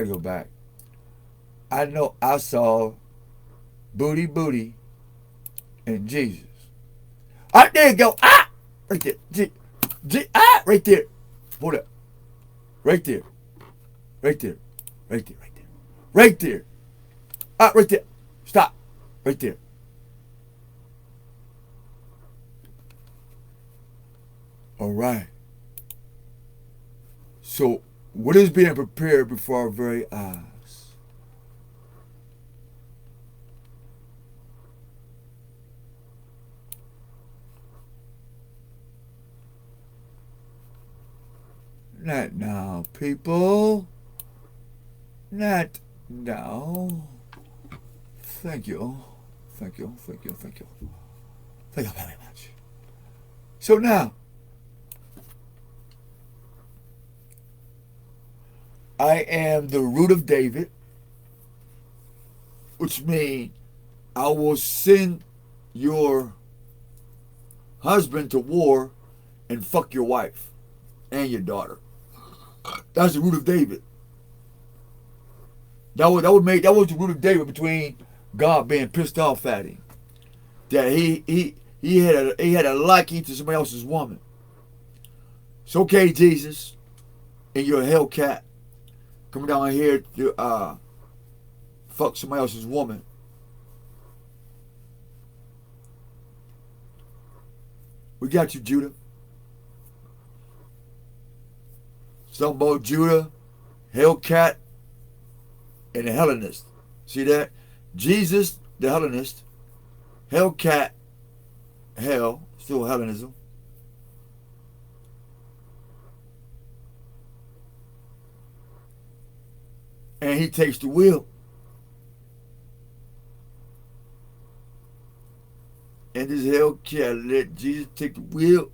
go back. I know I saw booty and Jesus. There you go. Right there. Right there. Hold up. Right there. Right there. Right there. Right there. Stop. Right there. All right. So, what is being prepared before our very eyes? Not now, people. Not now. Thank you. Thank you very much. So now, I am the root of David, which means I will send your husband to war and fuck your wife and your daughter. That's the root of David. That was the root of David between God being pissed off at him. That he had a liking to somebody else's woman. It's okay, Jesus, and you're a Hellcat coming down here to fuck somebody else's woman. We got you, Judah. Something about Judah, Hellcat, and the Hellenist. See that? Jesus, the Hellenist. Hellcat, hell, still Hellenism. And he takes the wheel. And this Hellcat let Jesus take the wheel.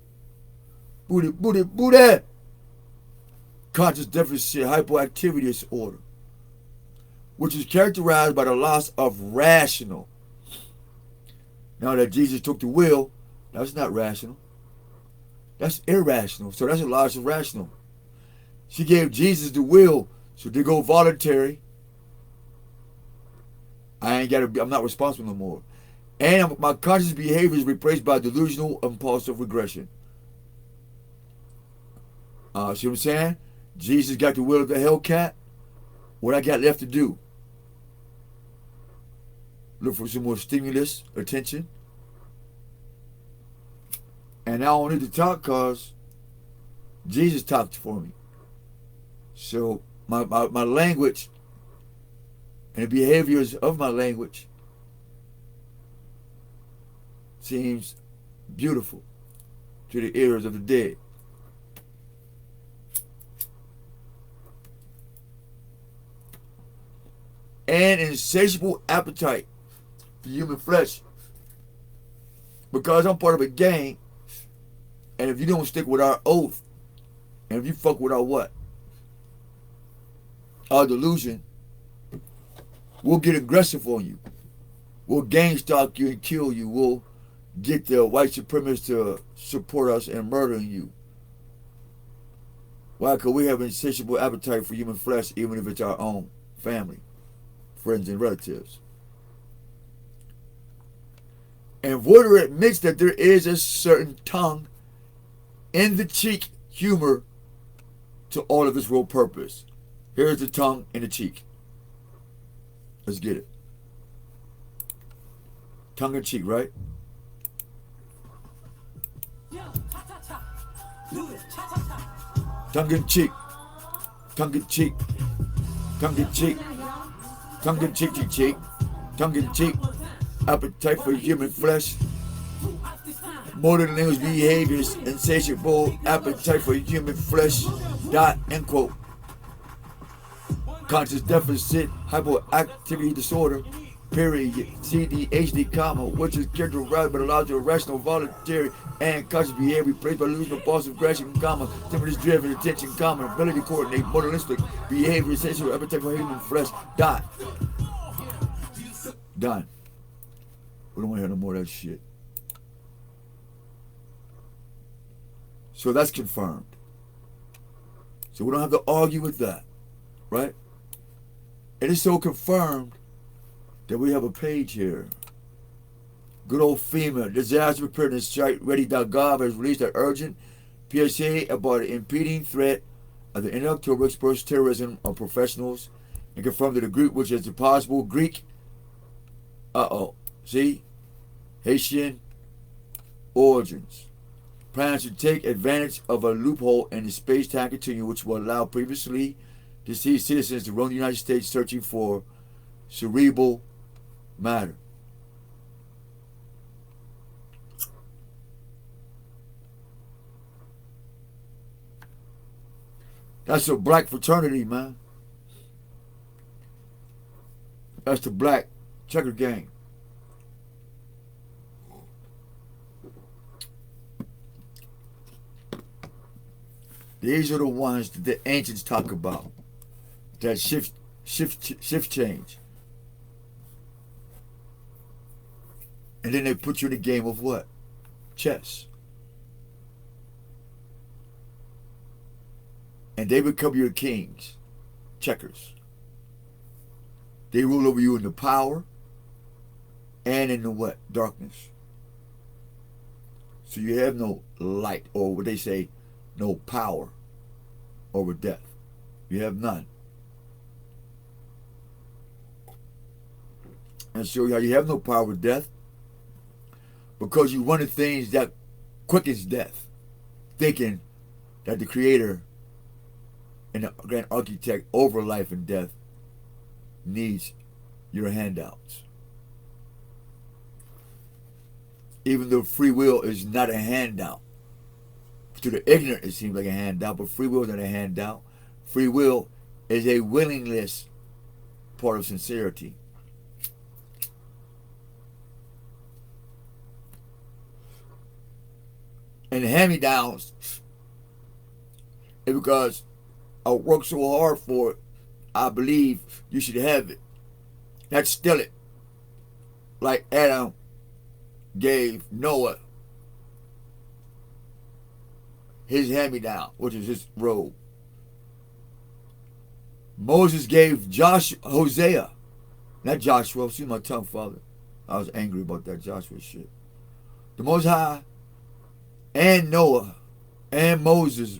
Booty. Conscious deficit hypoactivity disorder, which is characterized by the loss of rational. Now that Jesus took the wheel, that's not rational. That's irrational. So that's a loss of rational. She gave Jesus the will, so they go voluntary. I'm not responsible no more. And my conscious behavior is replaced by delusional impulsive regression. See what I'm saying? Jesus got the will of the Hellcat. What I got left to do? Look for some more stimulus, attention. And I don't need to talk because Jesus talked for me. So my language and the behaviors of my language seems beautiful to the ears of the dead. And insatiable appetite for human flesh. Because I'm part of a gang, and if you don't stick with our oath, and if you fuck with our what? Our delusion, we'll get aggressive on you. We'll gang stalk you and kill you. We'll get the white supremacists to support us and murdering you. Why? Because we have insatiable appetite for human flesh, even if it's our own family, friends, and relatives. And Voider admits that there is a certain tongue in the cheek humor to all of its real purpose. Here's the tongue in the cheek. Let's get it. Tongue in cheek, right? Tongue in cheek. Tongue in cheek. Tongue in cheek. Tongue in cheek, cheek. Tongue in cheek. Appetite for human flesh. Modern language behaviors, insatiable appetite for human flesh. End quote. Conscious deficit hypoactivity disorder. period, CDHD, comma, which is characterized but allows your rational, voluntary, and conscious behavior replaced by losing impulsive aggression, comma, temperature driven, attention, comma, ability to coordinate, moralistic behavior, essential appetite for human flesh, dot. Done. We don't want to hear no more of that shit. So that's confirmed. So we don't have to argue with that, right? It is so confirmed that we have a page here. Good old FEMA, disaster preparedness site ready.gov has released an urgent PSA about the impending threat of the end of October exposed terrorism on professionals and confirmed that the group, which has the possible Greek, Haitian origins, plans to take advantage of a loophole in the space-time continuum which will allow previously deceased citizens to roam the United States searching for cerebral matter. That's a black fraternity, man. That's the black checker gang. These are the ones that the ancients talk about. That shift change. And then they put you in a game of what? Chess. And they become your kings. Checkers. They rule over you in the power and in the what? Darkness. So you have no light, or what they say, no power over death. You have none. And so you have no power over death because you wanted things that quickens death, thinking that the Creator and the grand architect over life and death needs your handouts. Even though free will is not a handout. To the ignorant, it seems like a handout, but free will is not a handout. Free will is a willingness part of sincerity. And the hand-me-downs is because I worked so hard for it, I believe you should have it. That's still it. Like Adam gave Noah his hand-me-down, which is his robe. Moses gave Hosea, not Joshua. See my tongue, Father. I was angry about that Joshua shit. The Most High and Noah and Moses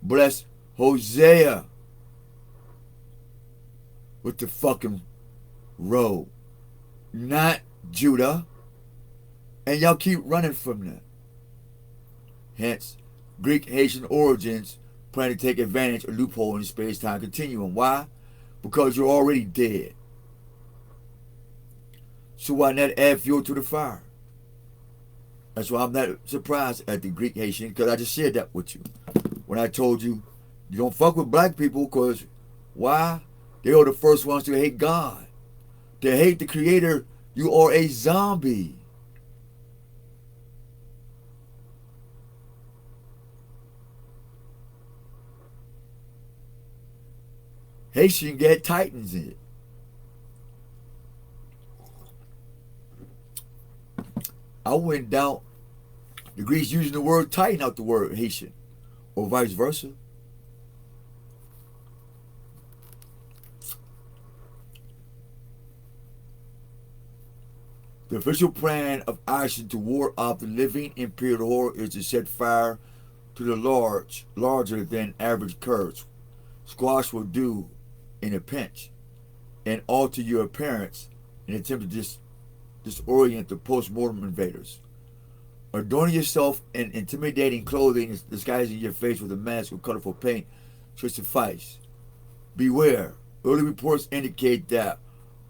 blessed Hosea with the fucking robe, not Judah. And y'all keep running from that. Hence, Greek Haitian origins plan to take advantage of a loophole in the space-time continuum. Why? Because you're already dead. So why not add fuel to the fire? That's why I'm not surprised at the Greek Haitian, because I just shared that with you. When I told you, you don't fuck with black people, because why? They are the first ones to hate God. To hate the Creator, you are a zombie. Haitian get Titans in it. I went down. The Greeks using the word Titan out the word Haitian, or vice versa. The official plan of action to ward off the living imperial horde is to set fire to the larger than average kurds. Squash will do in a pinch, and alter your appearance in an attempt to disorient the post-mortem invaders. Adorning yourself in intimidating clothing, disguising your face with a mask or colorful paint should suffice. Beware. Early reports indicate that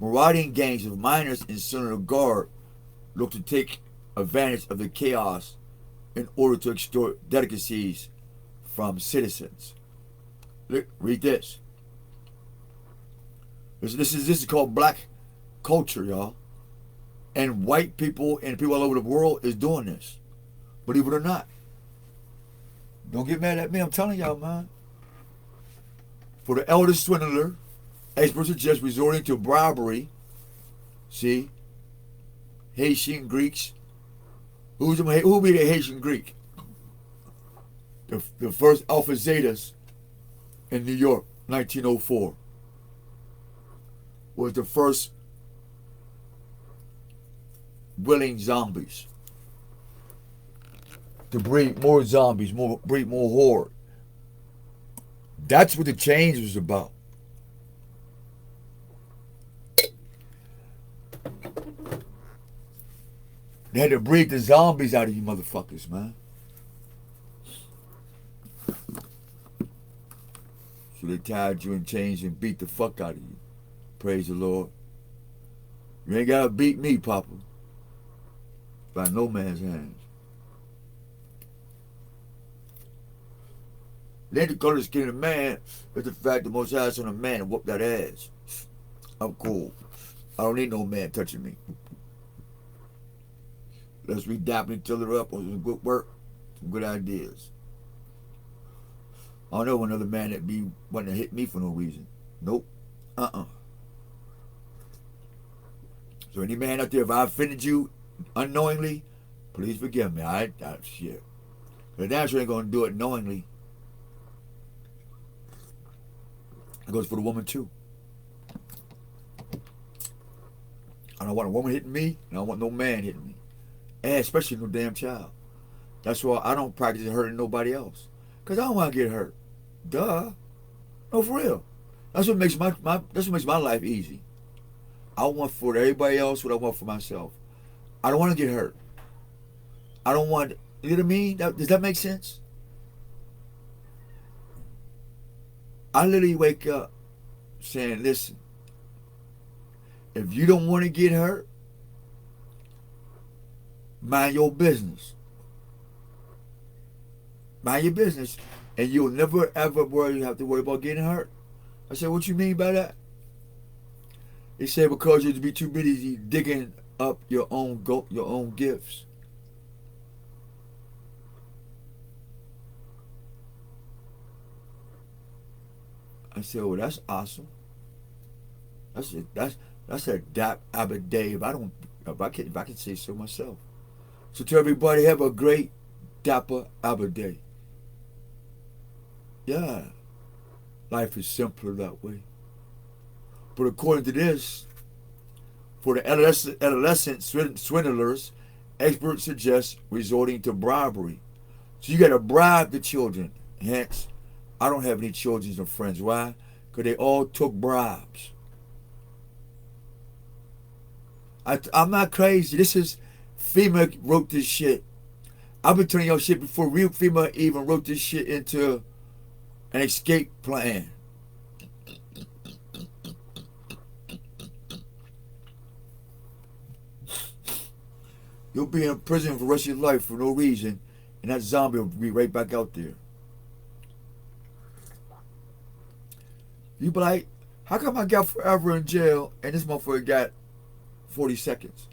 marauding gangs of miners in Senator Guard look to take advantage of the chaos in order to extort delicacies from citizens. Look, read this. This is called Black culture, y'all. And white people and people all over the world is doing this. Believe it or not. Don't get mad at me. I'm telling y'all, man. For the elder swindler, experts suggest resorting to bribery. See? Haitian Greeks. Who be the Haitian Greek? The first Alpha Zetas in New York, 1904, was the first willing zombies. To breed more zombies, breed more horde. That's what the change was about. They had to breed the zombies out of you motherfuckers, man. So they tied you in chains and beat the fuck out of you. Praise the Lord. You ain't gotta beat me, Papa. By no man's hands. Then the color skin of man is the fact the Most High on a man and whoop that ass. I'm cool. I don't need no man touching me. Let's be dapping each other up on some good work, some good ideas. I don't know another man that be wanting to hit me for no reason. Nope. So any man out there, if I offended you unknowingly, please forgive me. Shit. But damn sure ain't gonna do it knowingly. It goes for the woman too. I don't want a woman hitting me, and I don't want no man hitting me. And especially no damn child. That's why I don't practice hurting nobody else. Because I don't want to get hurt. Duh. No, for real. That's what makes my life easy. I want for everybody else what I want for myself. I don't want to get hurt. I don't want, you know what I mean? Does that make sense? I literally wake up saying, listen, if you don't want to get hurt, mind your business. Mind your business, and you'll never ever have to worry about getting hurt. I said, what you mean by that? He said, because you'd be too busy digging up your own gifts. I said, oh, that's awesome. That's a dap abba day if I can say so myself. So to everybody, have a great dapper abba day. Yeah. Life is simpler that way. But according to this, for the adolescent swindlers, experts suggest resorting to bribery. So you got to bribe the children. Hence, I don't have any children or friends. Why? Because they all took bribes. I'm not crazy. This is FEMA wrote this shit. I've been telling y'all shit before real FEMA even wrote this shit into an escape plan. You'll be in prison for the rest of your life for no reason, and that zombie will be right back out there. You be like, how come I got forever in jail and this motherfucker got 40 seconds?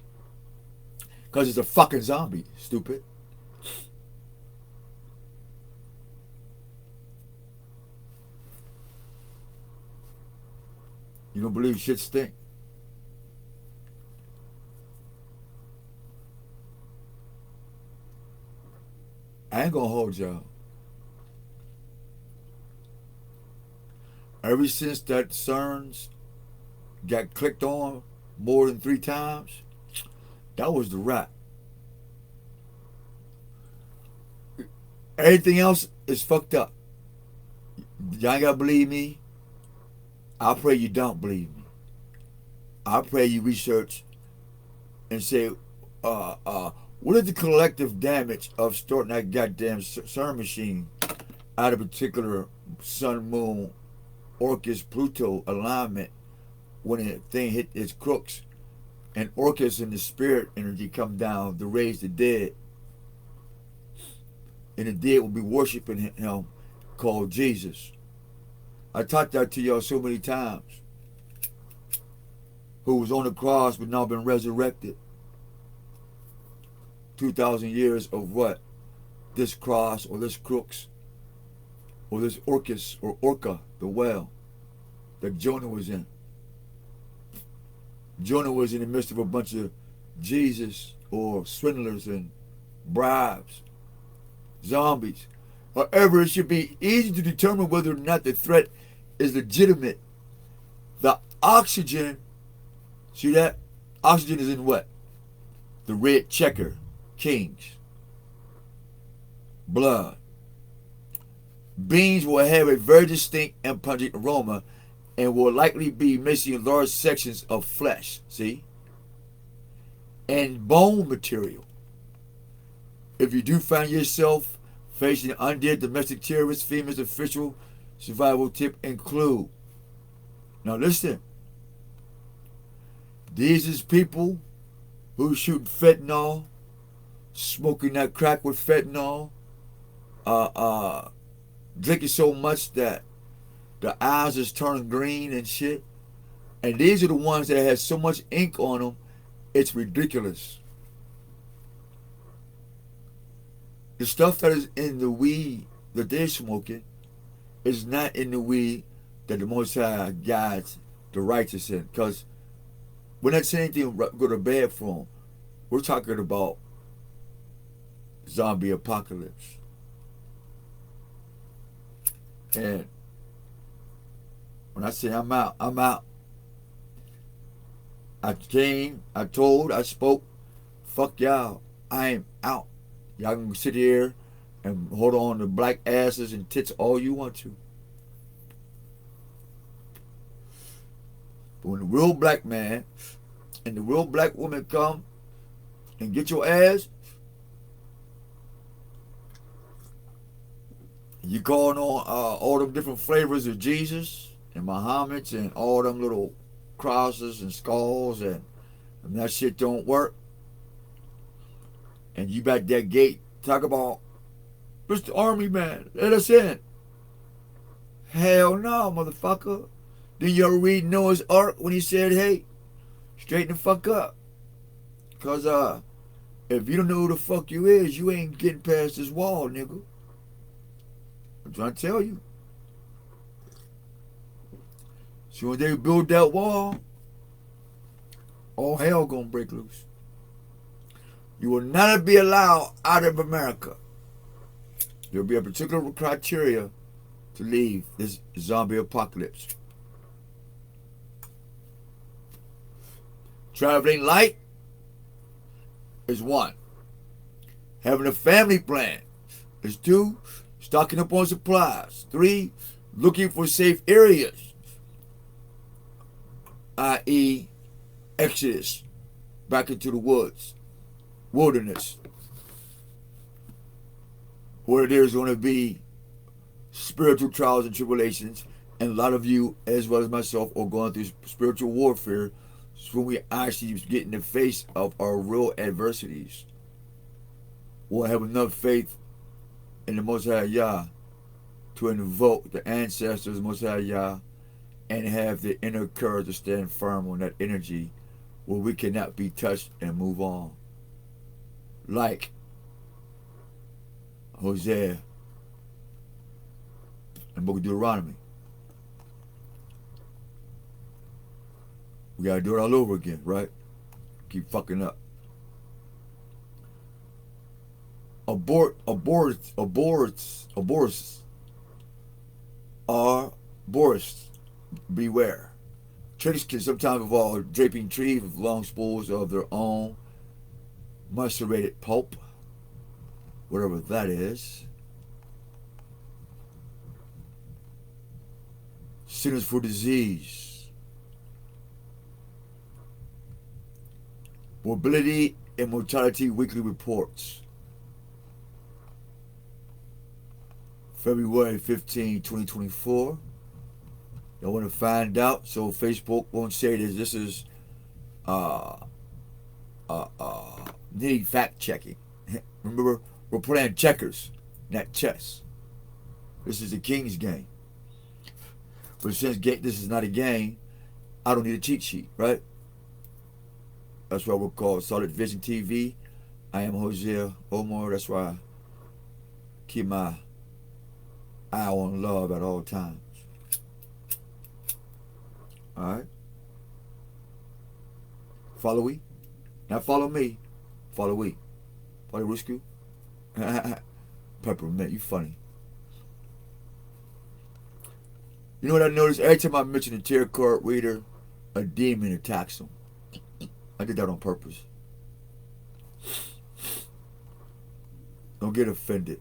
Because it's a fucking zombie, stupid. You don't believe shit stink? I ain't gonna hold y'all. Ever since that CERNs got clicked on more than 3 times, that was the wrap. Everything else is fucked up. Y'all ain't gotta believe me. I pray you don't believe me. I pray you research and say, what is the collective damage of starting that goddamn CERN machine out of a particular sun, moon, Orcus, Pluto alignment when the thing hit its crooks and Orcus and the spirit energy come down to raise the dead, and the dead will be worshiping him called Jesus. I taught that to y'all so many times. who was on the cross but now been resurrected. 2,000 years of what? This cross or this crooks or this orcus or orca, the whale that Jonah was in. Jonah was in the midst of a bunch of Jesus or swindlers and bribes, zombies. However, it should be easy to determine whether or not the threat is legitimate. The oxygen, see that? Oxygen is in what? The red checker, kings. Blood. Beans will have a very distinct and pungent aroma and will likely be missing large sections of flesh, see? And bone material. If you do find yourself facing undead domestic terrorists, FEMA's official survival tip include. Now listen. These is people who shoot fentanyl, smoking that crack with fentanyl, drinking so much that the eyes is turning green and shit. And these are the ones that have so much ink on them, it's ridiculous. The stuff that is in the weed that they're smoking is not in the weed that the Most High guides the righteous in. Because we're not saying anything good or bad for them. We're talking about zombie apocalypse. And when I say I'm out, I'm out. I came, I told, I spoke. Fuck y'all. I am out. Y'all can sit here and hold on to black asses and tits all you want to. But when the real black man and the real black woman come and get your ass, you calling on all them different flavors of Jesus and Muhammad's and all them little crosses and skulls and that shit don't work. And you back that gate talk about Mr. Army Man, let us in. Hell no, motherfucker. Did you ever read Noah's Ark when he said, hey, straighten the fuck up? Cause if you don't know who the fuck you is, you ain't getting past this wall, nigga. I'm trying to tell you. So when they build that wall, all hell gonna break loose. You will not be allowed out of America. There'll be a particular criteria to leave this zombie apocalypse. Traveling light is 1. Having a family plan is 2. Stocking up on supplies. 3. Looking for safe areas, i.e. exodus back into the wilderness, where there's going to be spiritual trials and tribulations, and a lot of you, as well as myself, are going through spiritual warfare. So when we actually get in the face of our real adversities, we'll have enough faith in the Most High Yah to invoke the ancestors of the Most High Yah and have the inner courage to stand firm on that energy where we cannot be touched and move on. Like Hosea and Book of Deuteronomy. We gotta do it all over again, right? Keep fucking up. Aborts beware. Tricks can sometimes involve draping trees with long spools of their own macerated pulp, whatever that is. Centers for Disease. Morbidity and Mortality Weekly Reports. February 15, 2024. Y'all want to find out so Facebook won't say that this is need fact checking. Remember, we're playing checkers, not chess. This is a king's game. But since this is not a game, I don't need a cheat sheet, right? That's why we're called Solid Vision TV. I am Jose Omar. That's why I keep my eye on love at all times. Alright? Follow we. Not follow me. Follow we. Follow Rusku. Peppermint, you funny. You know what I noticed? Every time I mention a tarot card reader, a demon attacks them. I did that on purpose. Don't get offended.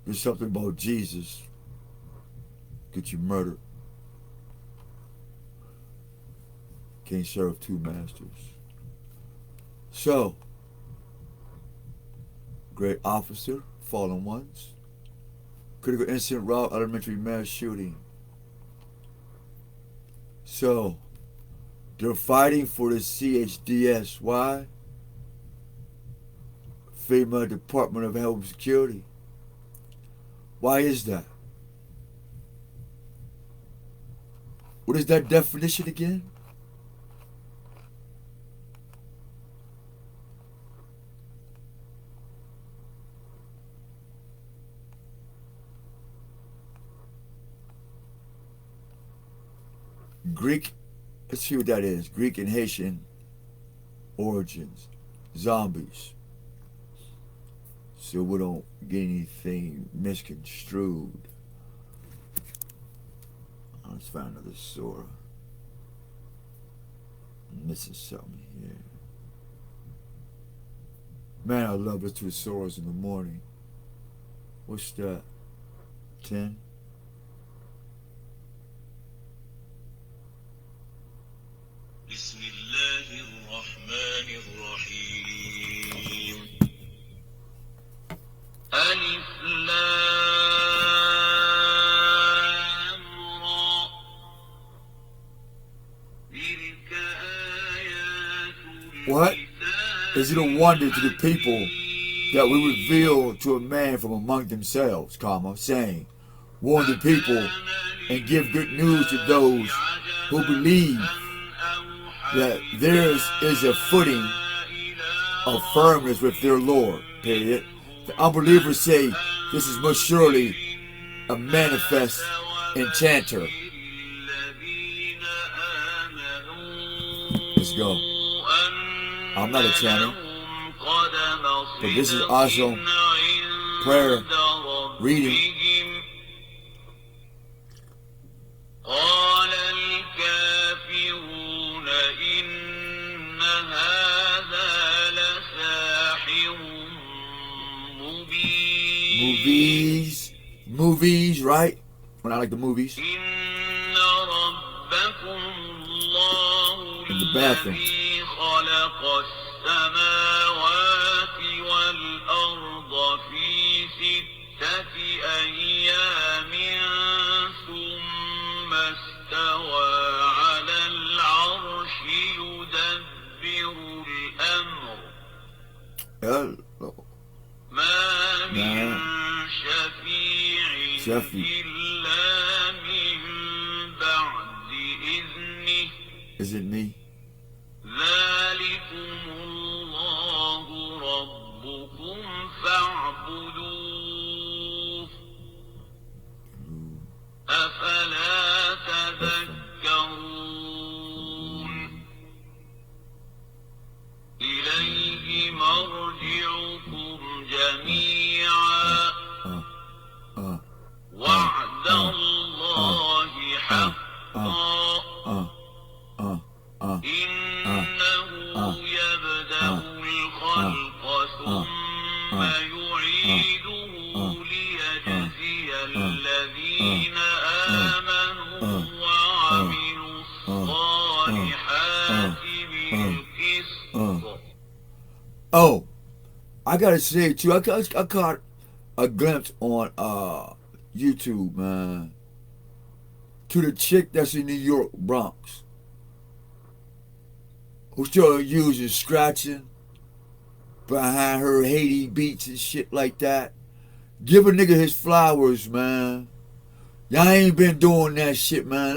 There's something about Jesus get you murdered. Can't serve two masters. So, great officer, fallen ones. Critical incident, raw elementary mass shooting. So, they're fighting for the CHDS. Why? FEMA Department of Health and Security. Why is that? What is that definition again? Greek, let's see what that is. Greek and Haitian origins. Zombies. So we don't get anything misconstrued. Let's find another Sora. I'm missing something here. Man, I love it to Soras in the morning. What's that? 10? بسم الله الرحمن الرحيم ألف لام را تلك آيات What? Is it a wonder to the people that we reveal to a man from among themselves, comma, saying, warn the people and give good news to those who believe that theirs is a footing of firmness with their Lord, period. The unbelievers say this is most surely a manifest enchanter. Let's go. I'm not a chanter, but this is also prayer reading. قال الكافرون إن هذا لساحر مبين Movies, right? When I like the movies. إن ربكم الله In the bathroom. الذي خلق السماوات والأرض في 6 أيام ثم استوى على العرش يدبر الأمر Hello. ما من Nah. شفيع إلا من بعد إذنه Is it me? ذلكم الله ربكم فاعبدوه أفلا تذكرون إليه مرجعكم جميعا وعد الله حقا إنه يبدأ الخلق ثم يعيده ليجزي الذين آمنوا وعملوا الصالحات بالقسط. Oh, I gotta say too, I caught a glimpse on YouTube, man, to the chick that's in New York, Bronx, who still using scratching behind her Haiti beats and shit like that. Give a nigga his flowers, man. Y'all ain't been doing that shit, man.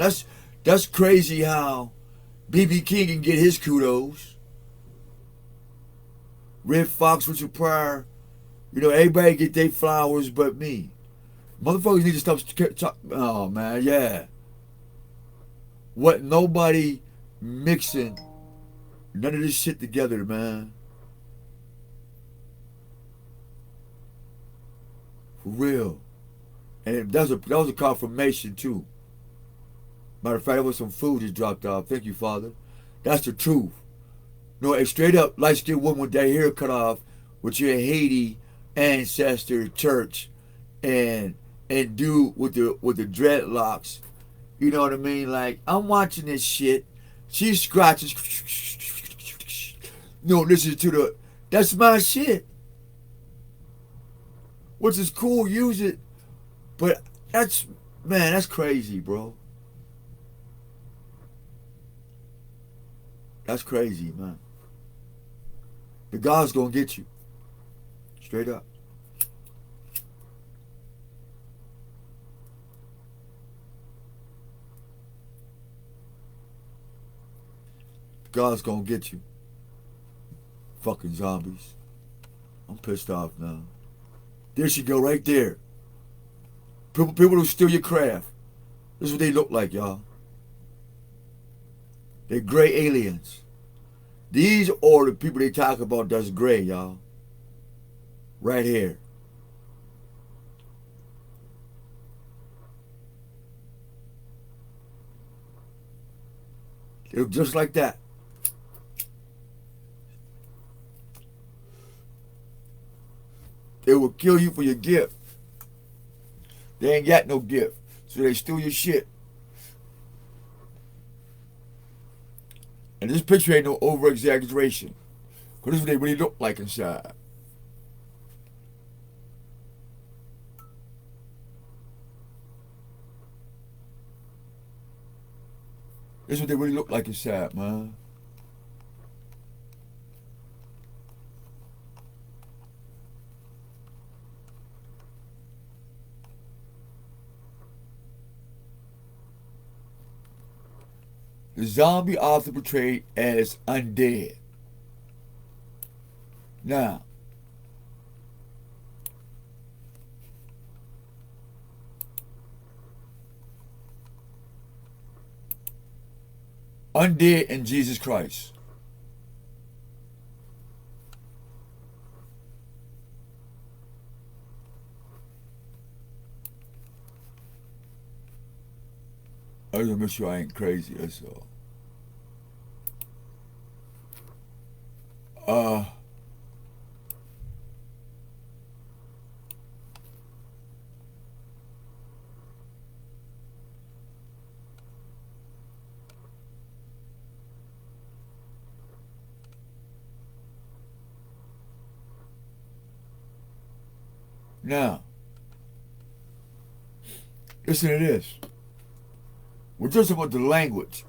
That's crazy how B.B. King can get his kudos. Red Fox, Richard Pryor, everybody get their flowers but me. Motherfuckers need to stop. Oh man, yeah. What nobody mixing none of this shit together, man. For real. And that was a confirmation too. Matter of fact, there was some food just dropped off. Thank you, Father. That's the truth. No, a straight up light skinned woman with that hair cut off with your Haiti ancestor church and dude with the dreadlocks. You know what I mean? Like, I'm watching this shit. She scratches. Listen to that's my shit. Which is cool, use it. But that's crazy, bro. That's crazy, man. The God's gonna get you. Straight up. God's gonna get you. Fucking zombies. I'm pissed off now. There she go, right there. People who steal your craft. This is what they look like, y'all. They're gray aliens. These are the people they talk about that's gray, y'all. Right here. They look just like that. They will kill you for your gift. They ain't got no gift. So they steal your shit. And this picture ain't no over-exaggeration. Because this is what they really look like inside. This is what they really look like inside, man. The zombie often portrayed as undead. Now, undead in Jesus Christ. I just want to make sure I ain't crazy, that's all. Now, listen to this. We're just about the language.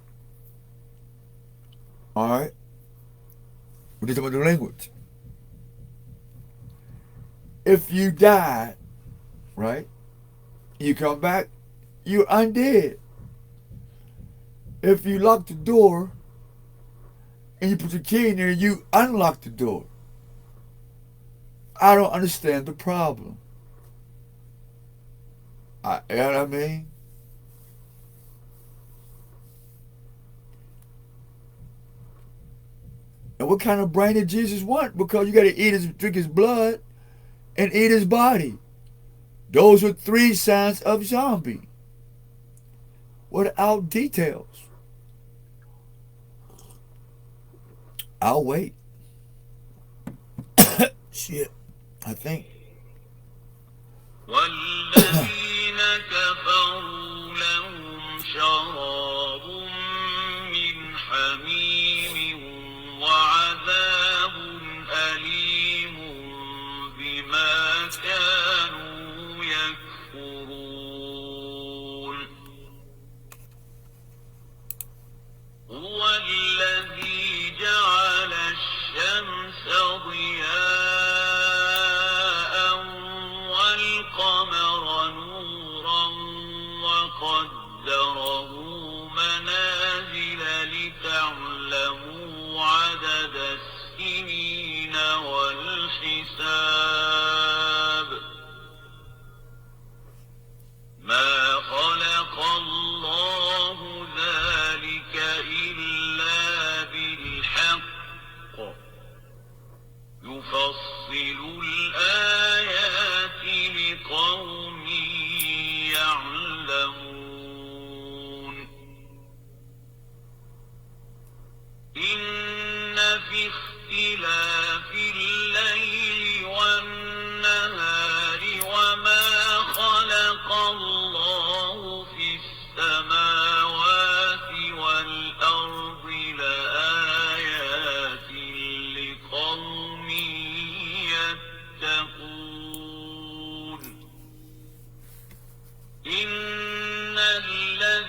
Alright? We're just about the language. If you die, right? You come back, you're undead. If you lock the door and you put the key in there, you unlock the door. I don't understand the problem. You know what I mean? And what kind of brain did Jesus want? Because you got to drink his blood and eat his body. Those are 3 signs of zombie. Without details. I'll wait. Shit, I think. والذين كفروا لهم شراب من حميم وعذاب أليم بما كانوا يكفرون هو الذي جعل الشمس ضياء والقمر نورا وقدره منازل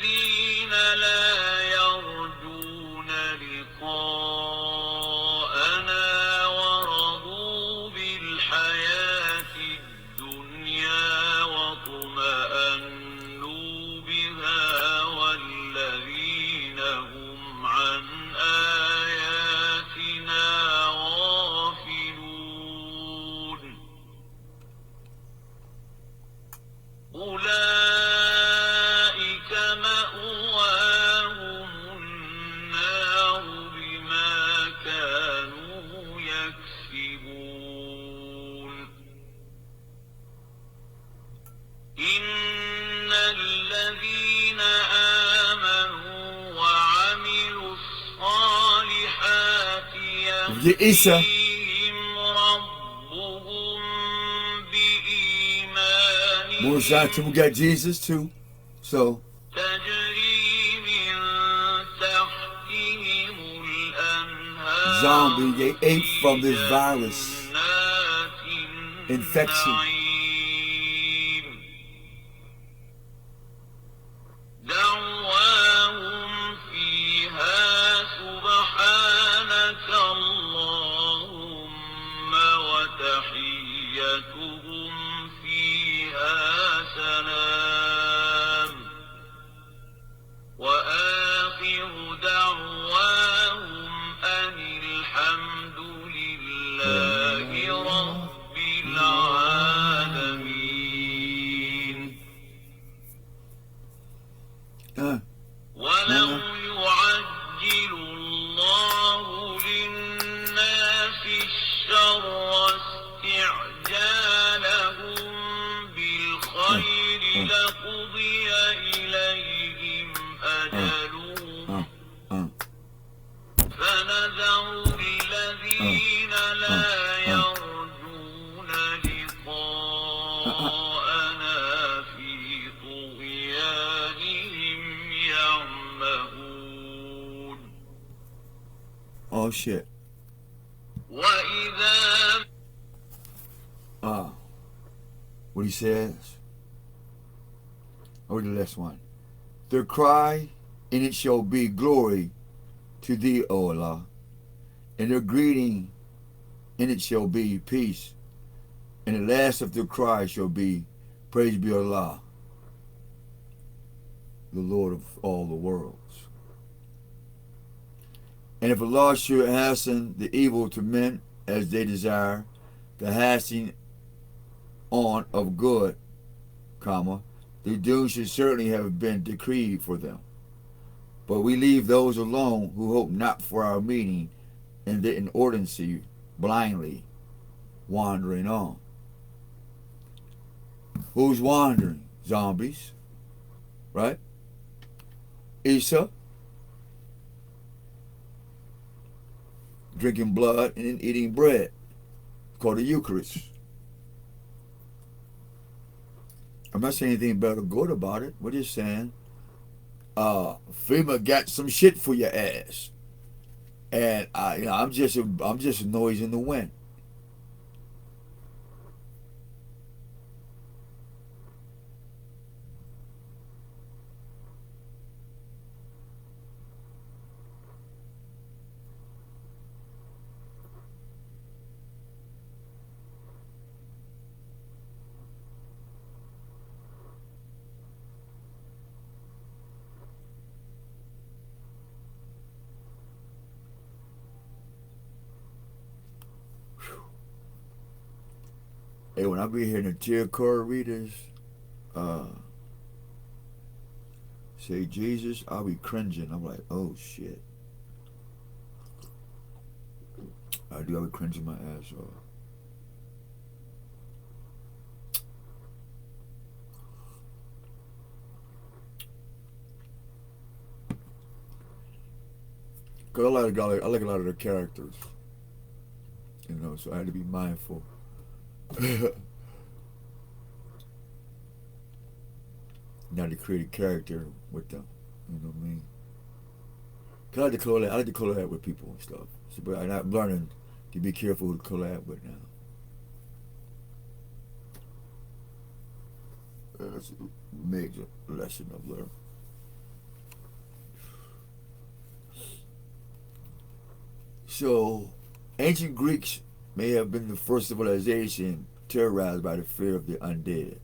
الذين لا يرجون لقاءنا ورضوا بالحياة الدنيا واطمأنوا بها والذين هم عن آياتنا غافلون أولئك مأواهم النار بما كانوا يكسبون إن الذين آمنوا وعملوا الصالحات يا إيسا. يهديهم ربهم بإيمانهم Moonshine, we got Jesus too. So, تجري من تحتهم الأنهار zombie, they ate from this في virus جنات infection. النعيم دعواهم فيها سبحانك اللهم وتحيتهم فيها سلام وآخر دعواهم أن الحمد لله رب العالمين ولو يعجل الله للناس الشر استعجالهم بالخير لقضي إليهم أجلهم فنذر الذين لا يرجون لقاءنا في طغيانهم يعمهون Oh shit. وإذا What he says. Or the last one. Their cry, and it shall be glory to thee, O Allah. And their greeting, and it shall be peace. And the last of their cry shall be, praise be Allah, the Lord of all the worlds. And if Allah should hasten the evil to men as they desire, the hastening on of good, comma, the doom should certainly have been decreed for them. But we leave those alone who hope not for our meeting in the inordinancy blindly wandering on. Who's wandering? Zombies. Right? Isa. Drinking blood and eating bread. It's called the Eucharist. I'm not saying anything bad or good about it. We're just saying FEMA got some shit for your ass. And I'm just a noise in the wind. Hey, when I be hearing the Tear Core readers say Jesus, I'll be cringing. I'm like, oh shit. I do. I'll be cringing my ass off. Cause I like a lot of their characters, you know. So I had to be mindful. Not to create a character with them, you know what I mean? Cause I like to collab with people and stuff. So, but I'm learning to be careful who to collab with now. That's a major lesson I've learned. So, ancient Greeks may have been the first civilization terrorized by the fear of the undead.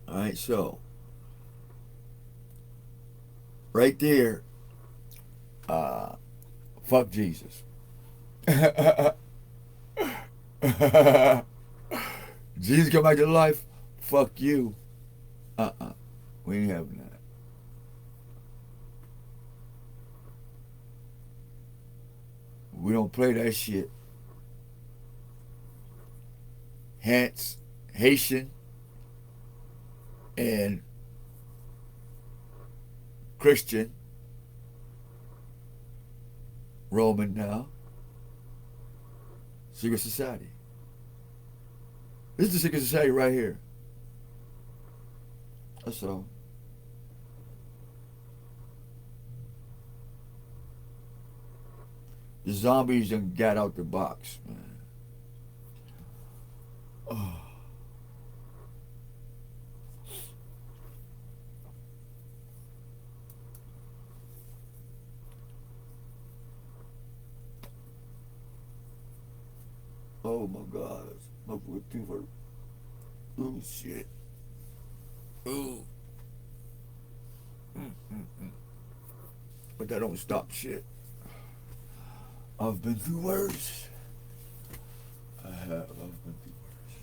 Alright, so, right there, fuck Jesus. Jesus come back to life, fuck you. We ain't having that. We don't play that shit. Hence, Haitian and Christian, Roman now, secret society. This is the secret society right here. That's all. The zombies done got out the box, man. Oh. Oh my God. My foot too hurt. Oh shit. Ooh. But that don't stop shit. I've been through worse. I have. I've been through worse.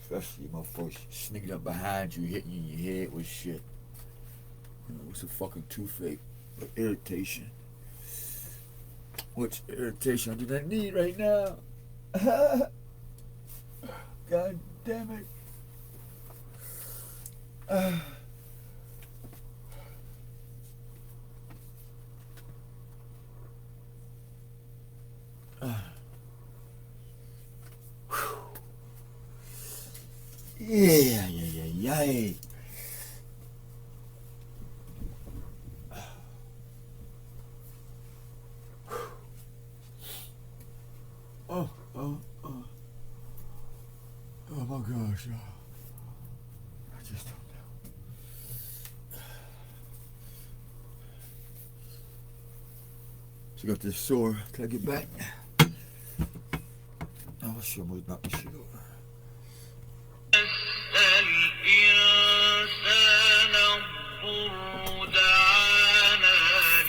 Especially motherfuckers sneaking up behind you, hitting you in your head with shit. You know, it's a fucking toothache, but irritation. Which irritation I do not need right now. God damn it. Yeah. Oh my gosh. I just don't know. So I got this sore. Can I get back? Oh, shit, almost knocked my shit over. الإنسان الضر دعانا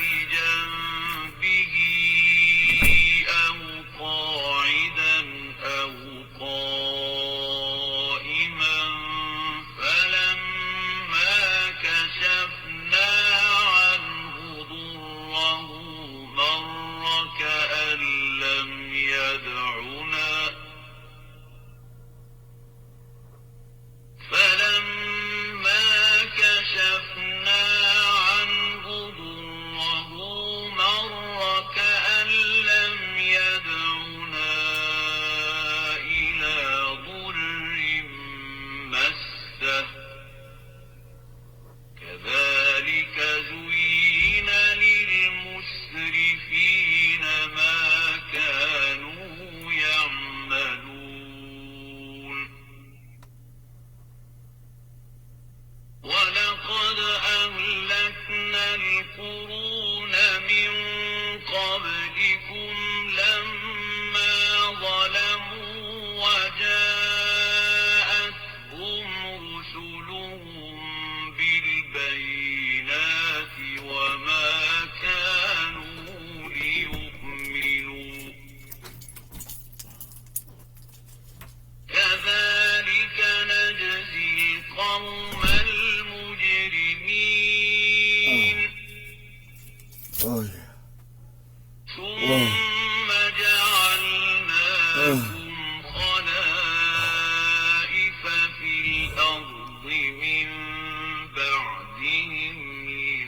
لجنبه أو قاعدا أو قائما فلما كشفنا عنه ضره مر كأن لم يدعنا فلما كشفنا عنه ضره مر كأن لم يدعنا إلى ضر مسه كذلك زين للمسرفين ما كانوا يعملون ولقد أهلكنا القرون من قبلكم لما ظلموا وجاءتهم رسلهم بالبينات وما كانوا ليؤمنوا كذلك نجزي القوم المجرمين Oh yeah. ثم جعلناكم خلائف في الأرض من بعدهم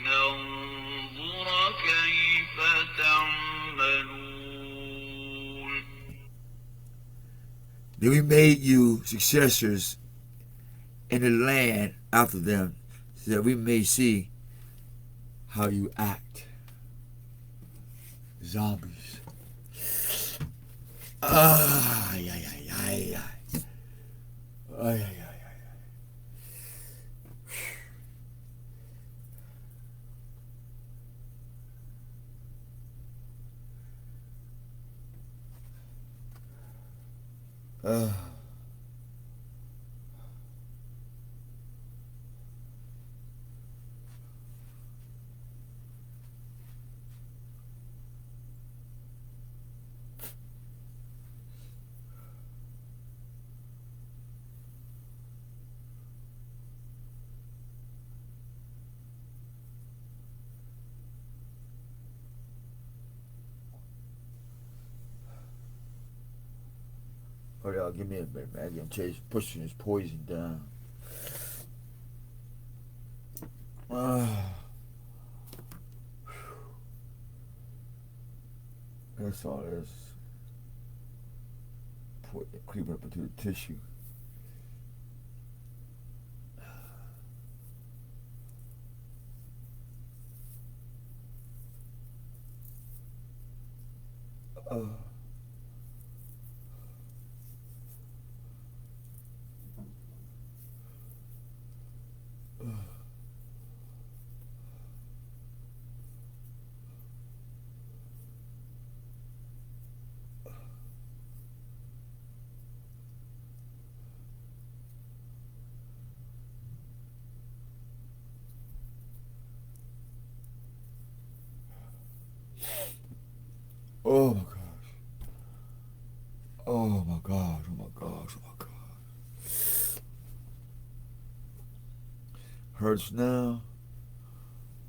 لننظر كيف تعملون Then we made you successors in the land after them, so that we may see how you act. Zombies. Ay, ay, ay, ay, ay. Ay, ay, ay. Hold on, give me a minute, man. I'm pushing this poison down. That's all this. Creeping up into the tissue. Oh my gosh. Oh my gosh. Oh my gosh. Oh my gosh. Hurts now,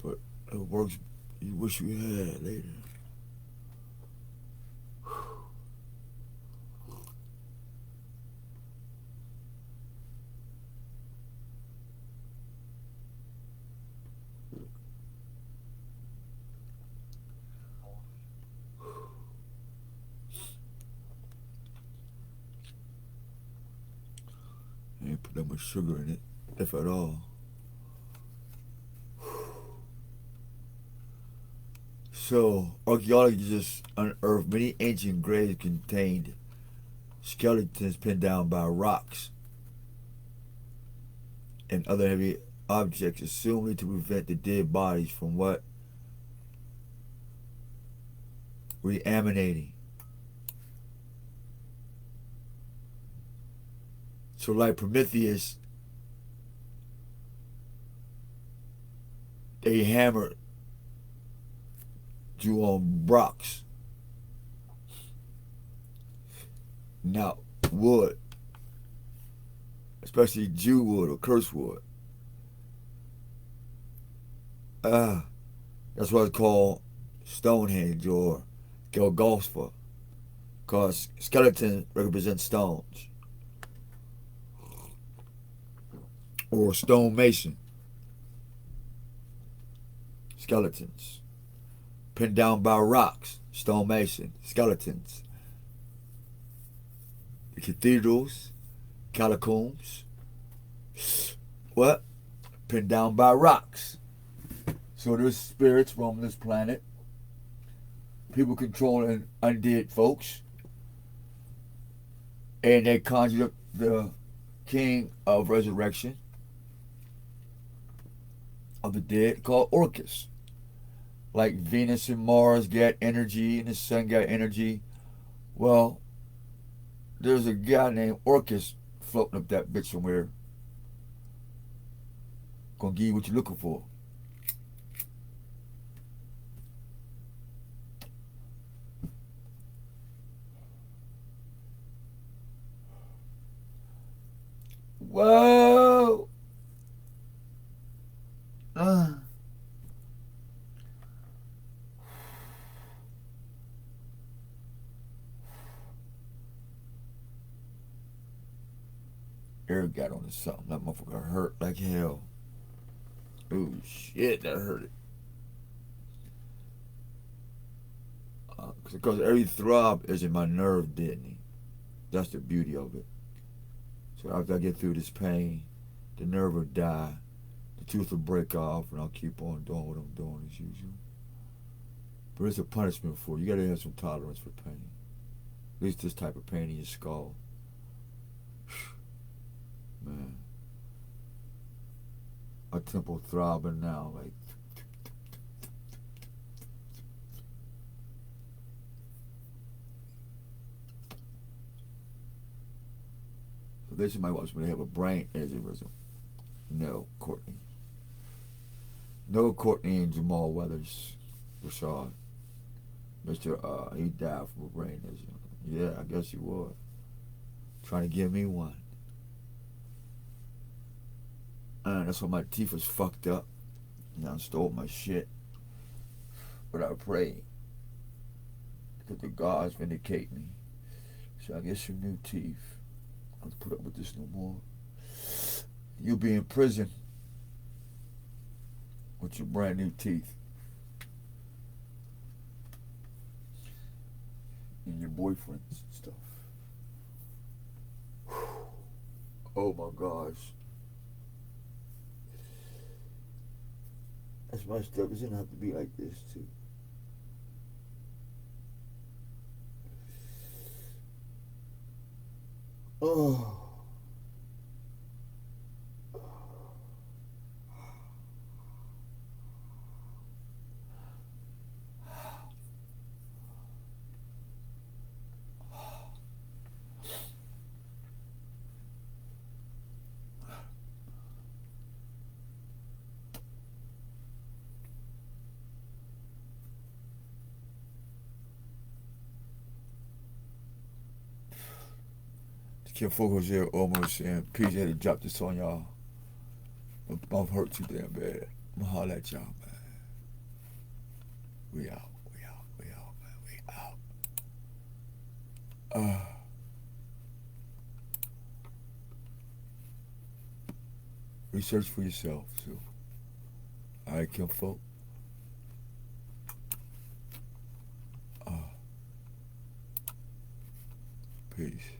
but it works. You wish you had later. I ain't put that much sugar in it, if at all. So, archaeologists unearthed many ancient graves contained skeletons pinned down by rocks and other heavy objects, assumedly to prevent the dead bodies from what? Reanimating. So like Prometheus, they hammered you on rocks. Now, wood, especially Jew wood or curse wood. That's why it's called Stonehenge or Golgotha, because skeleton represents stones. Or stonemason. Skeletons. Pinned down by rocks. Stonemason. Skeletons. The cathedrals. Catacombs. What? Pinned down by rocks. So there's spirits roaming this planet. People controlling undead folks. And they conjured up the king of resurrection of the dead called Orcus. Like Venus and Mars got energy and the sun got energy. Well, there's a guy named Orcus floating up that bitch somewhere. Gonna give you what you're looking for. Whoa! Eric got on to something. That motherfucker hurt like hell. Oh shit, that hurt it. Because every throb is in my nerve, didn't he? That's the beauty of it. So after I get through this pain, the nerve will die, the tooth will break off, and I'll keep on doing what I'm doing as usual. But it's a punishment for you. You gotta have some tolerance for pain. At least this type of pain in your skull. Man. My temple throbbing now, like. So they might watch me have a brain aneurysm. No, Courtney. No, Courtney and Jamal Weathers. Rashad. Mr. He died from a brain aneurysm. Yeah, I guess he would. Trying to give me one. That's why my teeth was fucked up. And I stole my shit. But I pray that the gods vindicate me. So I get some new teeth. I'll put up with this no more. You'll be in prison with your brand new teeth. And your boyfriends and stuff. Oh my gosh. That's my stuff. It's gonna have to be like this too. Oh. Kim Focus here almost saying, peace, I had to drop this on y'all. My mouth hurt too damn bad. I'm gonna holler at y'all, man. We out, man, we out. Research for yourself, too. Alright, Kim Folk. Peace.